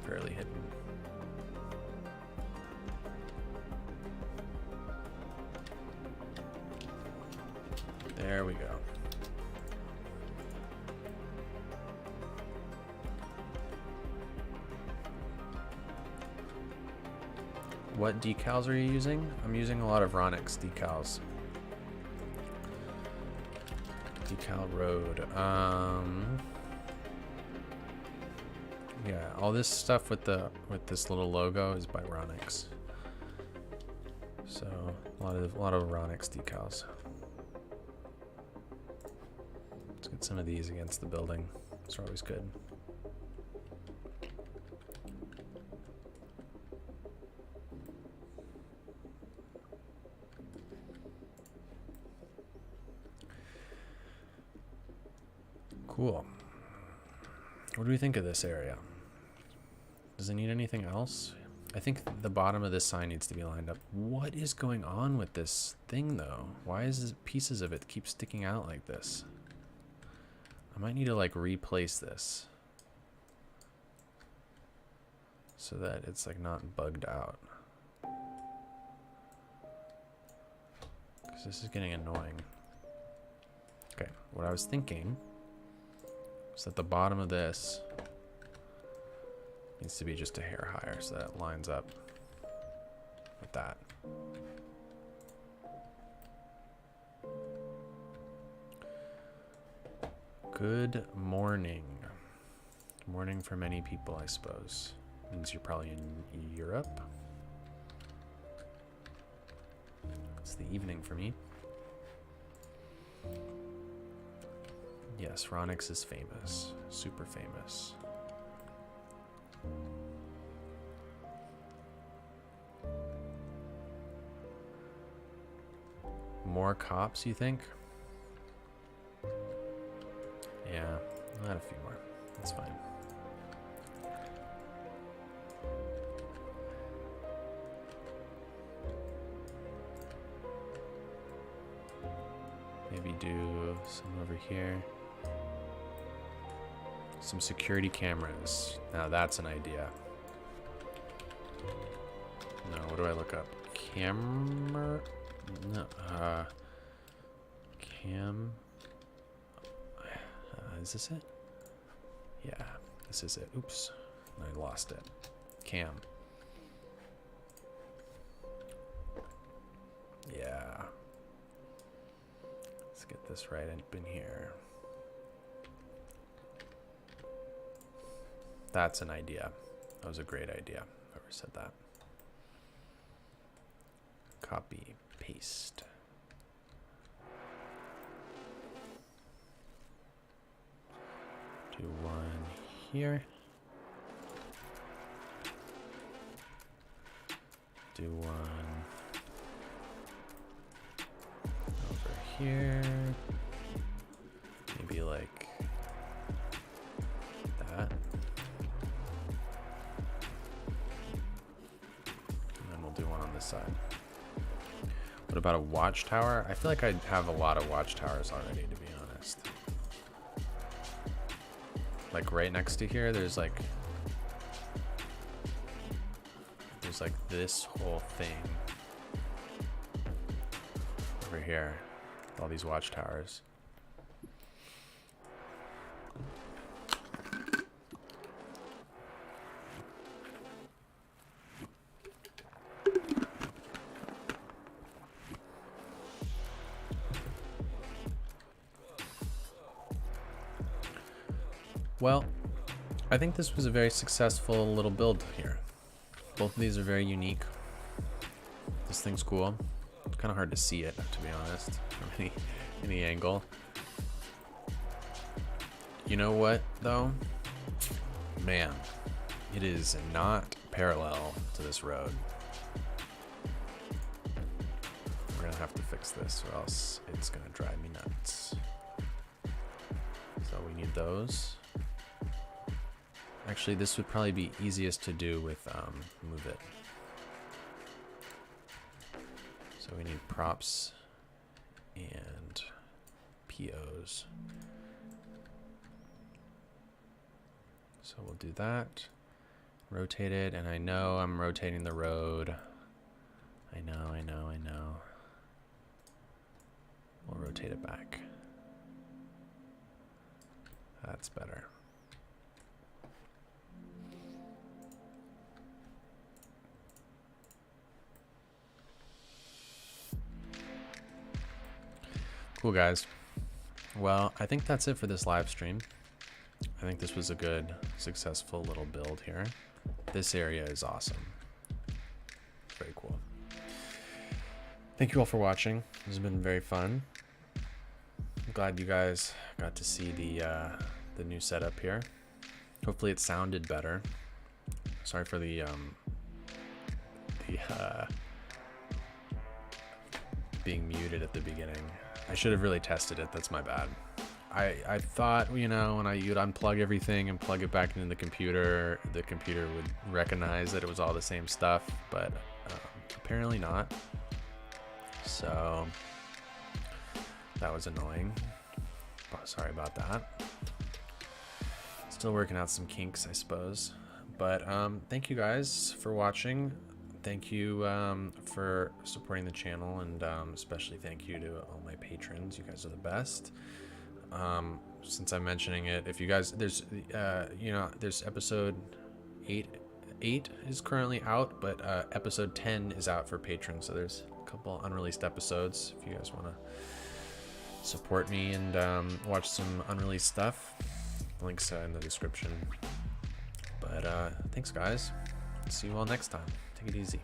fairly hidden. There we go. What decals are you using? I'm using a lot of Ronix decals. Decal Road. Yeah, all this stuff with this little logo is by Ronix. So a lot of Ronix decals. Let's get some of these against the building. Those are always good. Cool. What do we think of this area? Does it need anything else? I think the bottom of this sign needs to be lined up. What is going on with this thing, though? Why is this, pieces of it keep sticking out like this? I might need to, like, replace this so that it's, like, not bugged out. Because this is getting annoying. Okay, what I was thinking is that the bottom of this needs to be just a hair higher so that it lines up with that. Good morning. Morning for many people, I suppose. Means you're probably in Europe. It's the evening for me. Yes, Ronix is famous. Super famous. More cops, you think? Yeah, I'll add a few more. That's fine. Maybe do some over here. Some security cameras. Now that's an idea. No, what do I look up? Camera? No, cam. Is this it? Yeah, this is it. Oops, I lost it. Cam. Yeah. Let's get this right up in here. That's an idea. That was a great idea. Whoever said that. Copy, paste. Do one here. Do one over here. Maybe like that. And then we'll do one on this side. What about a watchtower? I feel like I have a lot of watchtowers already, to be honest. Like right next to here, there's like this whole thing over here with all these watchtowers. Well, I think this was a very successful little build here. Both of these are very unique. This thing's cool. It's kind of hard to see it, to be honest, from any angle. You know what, though? Man, it is not parallel to this road. We're gonna have to fix this, or else it's gonna drive me nuts. So we need those. Actually, this would probably be easiest to do with move it. So we need props and POs. So we'll do that. Rotate it, and I know I'm rotating the road. I know. We'll rotate it back. That's better. Cool, guys. Well, I think that's it for this live stream. I think this was a good, successful little build here. This area is awesome. Very cool. Thank you all for watching. This has been very fun. I'm glad you guys got to see the the new setup here. Hopefully it sounded better. Sorry for the being muted at the beginning. I should have really tested it. That's my bad. I thought, you know, when you'd unplug everything and plug it back into the computer would recognize that it was all the same stuff, but apparently not. So that was annoying. Oh, sorry about that. Still working out some kinks, I suppose. But thank you guys for watching. Thank you for supporting the channel, and especially thank you to all my patrons. You guys are the best. Since I'm mentioning it, if you guys, there's episode 8 is currently out, but episode 10 is out for patrons. So there's a couple unreleased episodes if you guys want to support me and watch some unreleased stuff. Links in the description. But thanks, guys. See you all next time. Take it easy.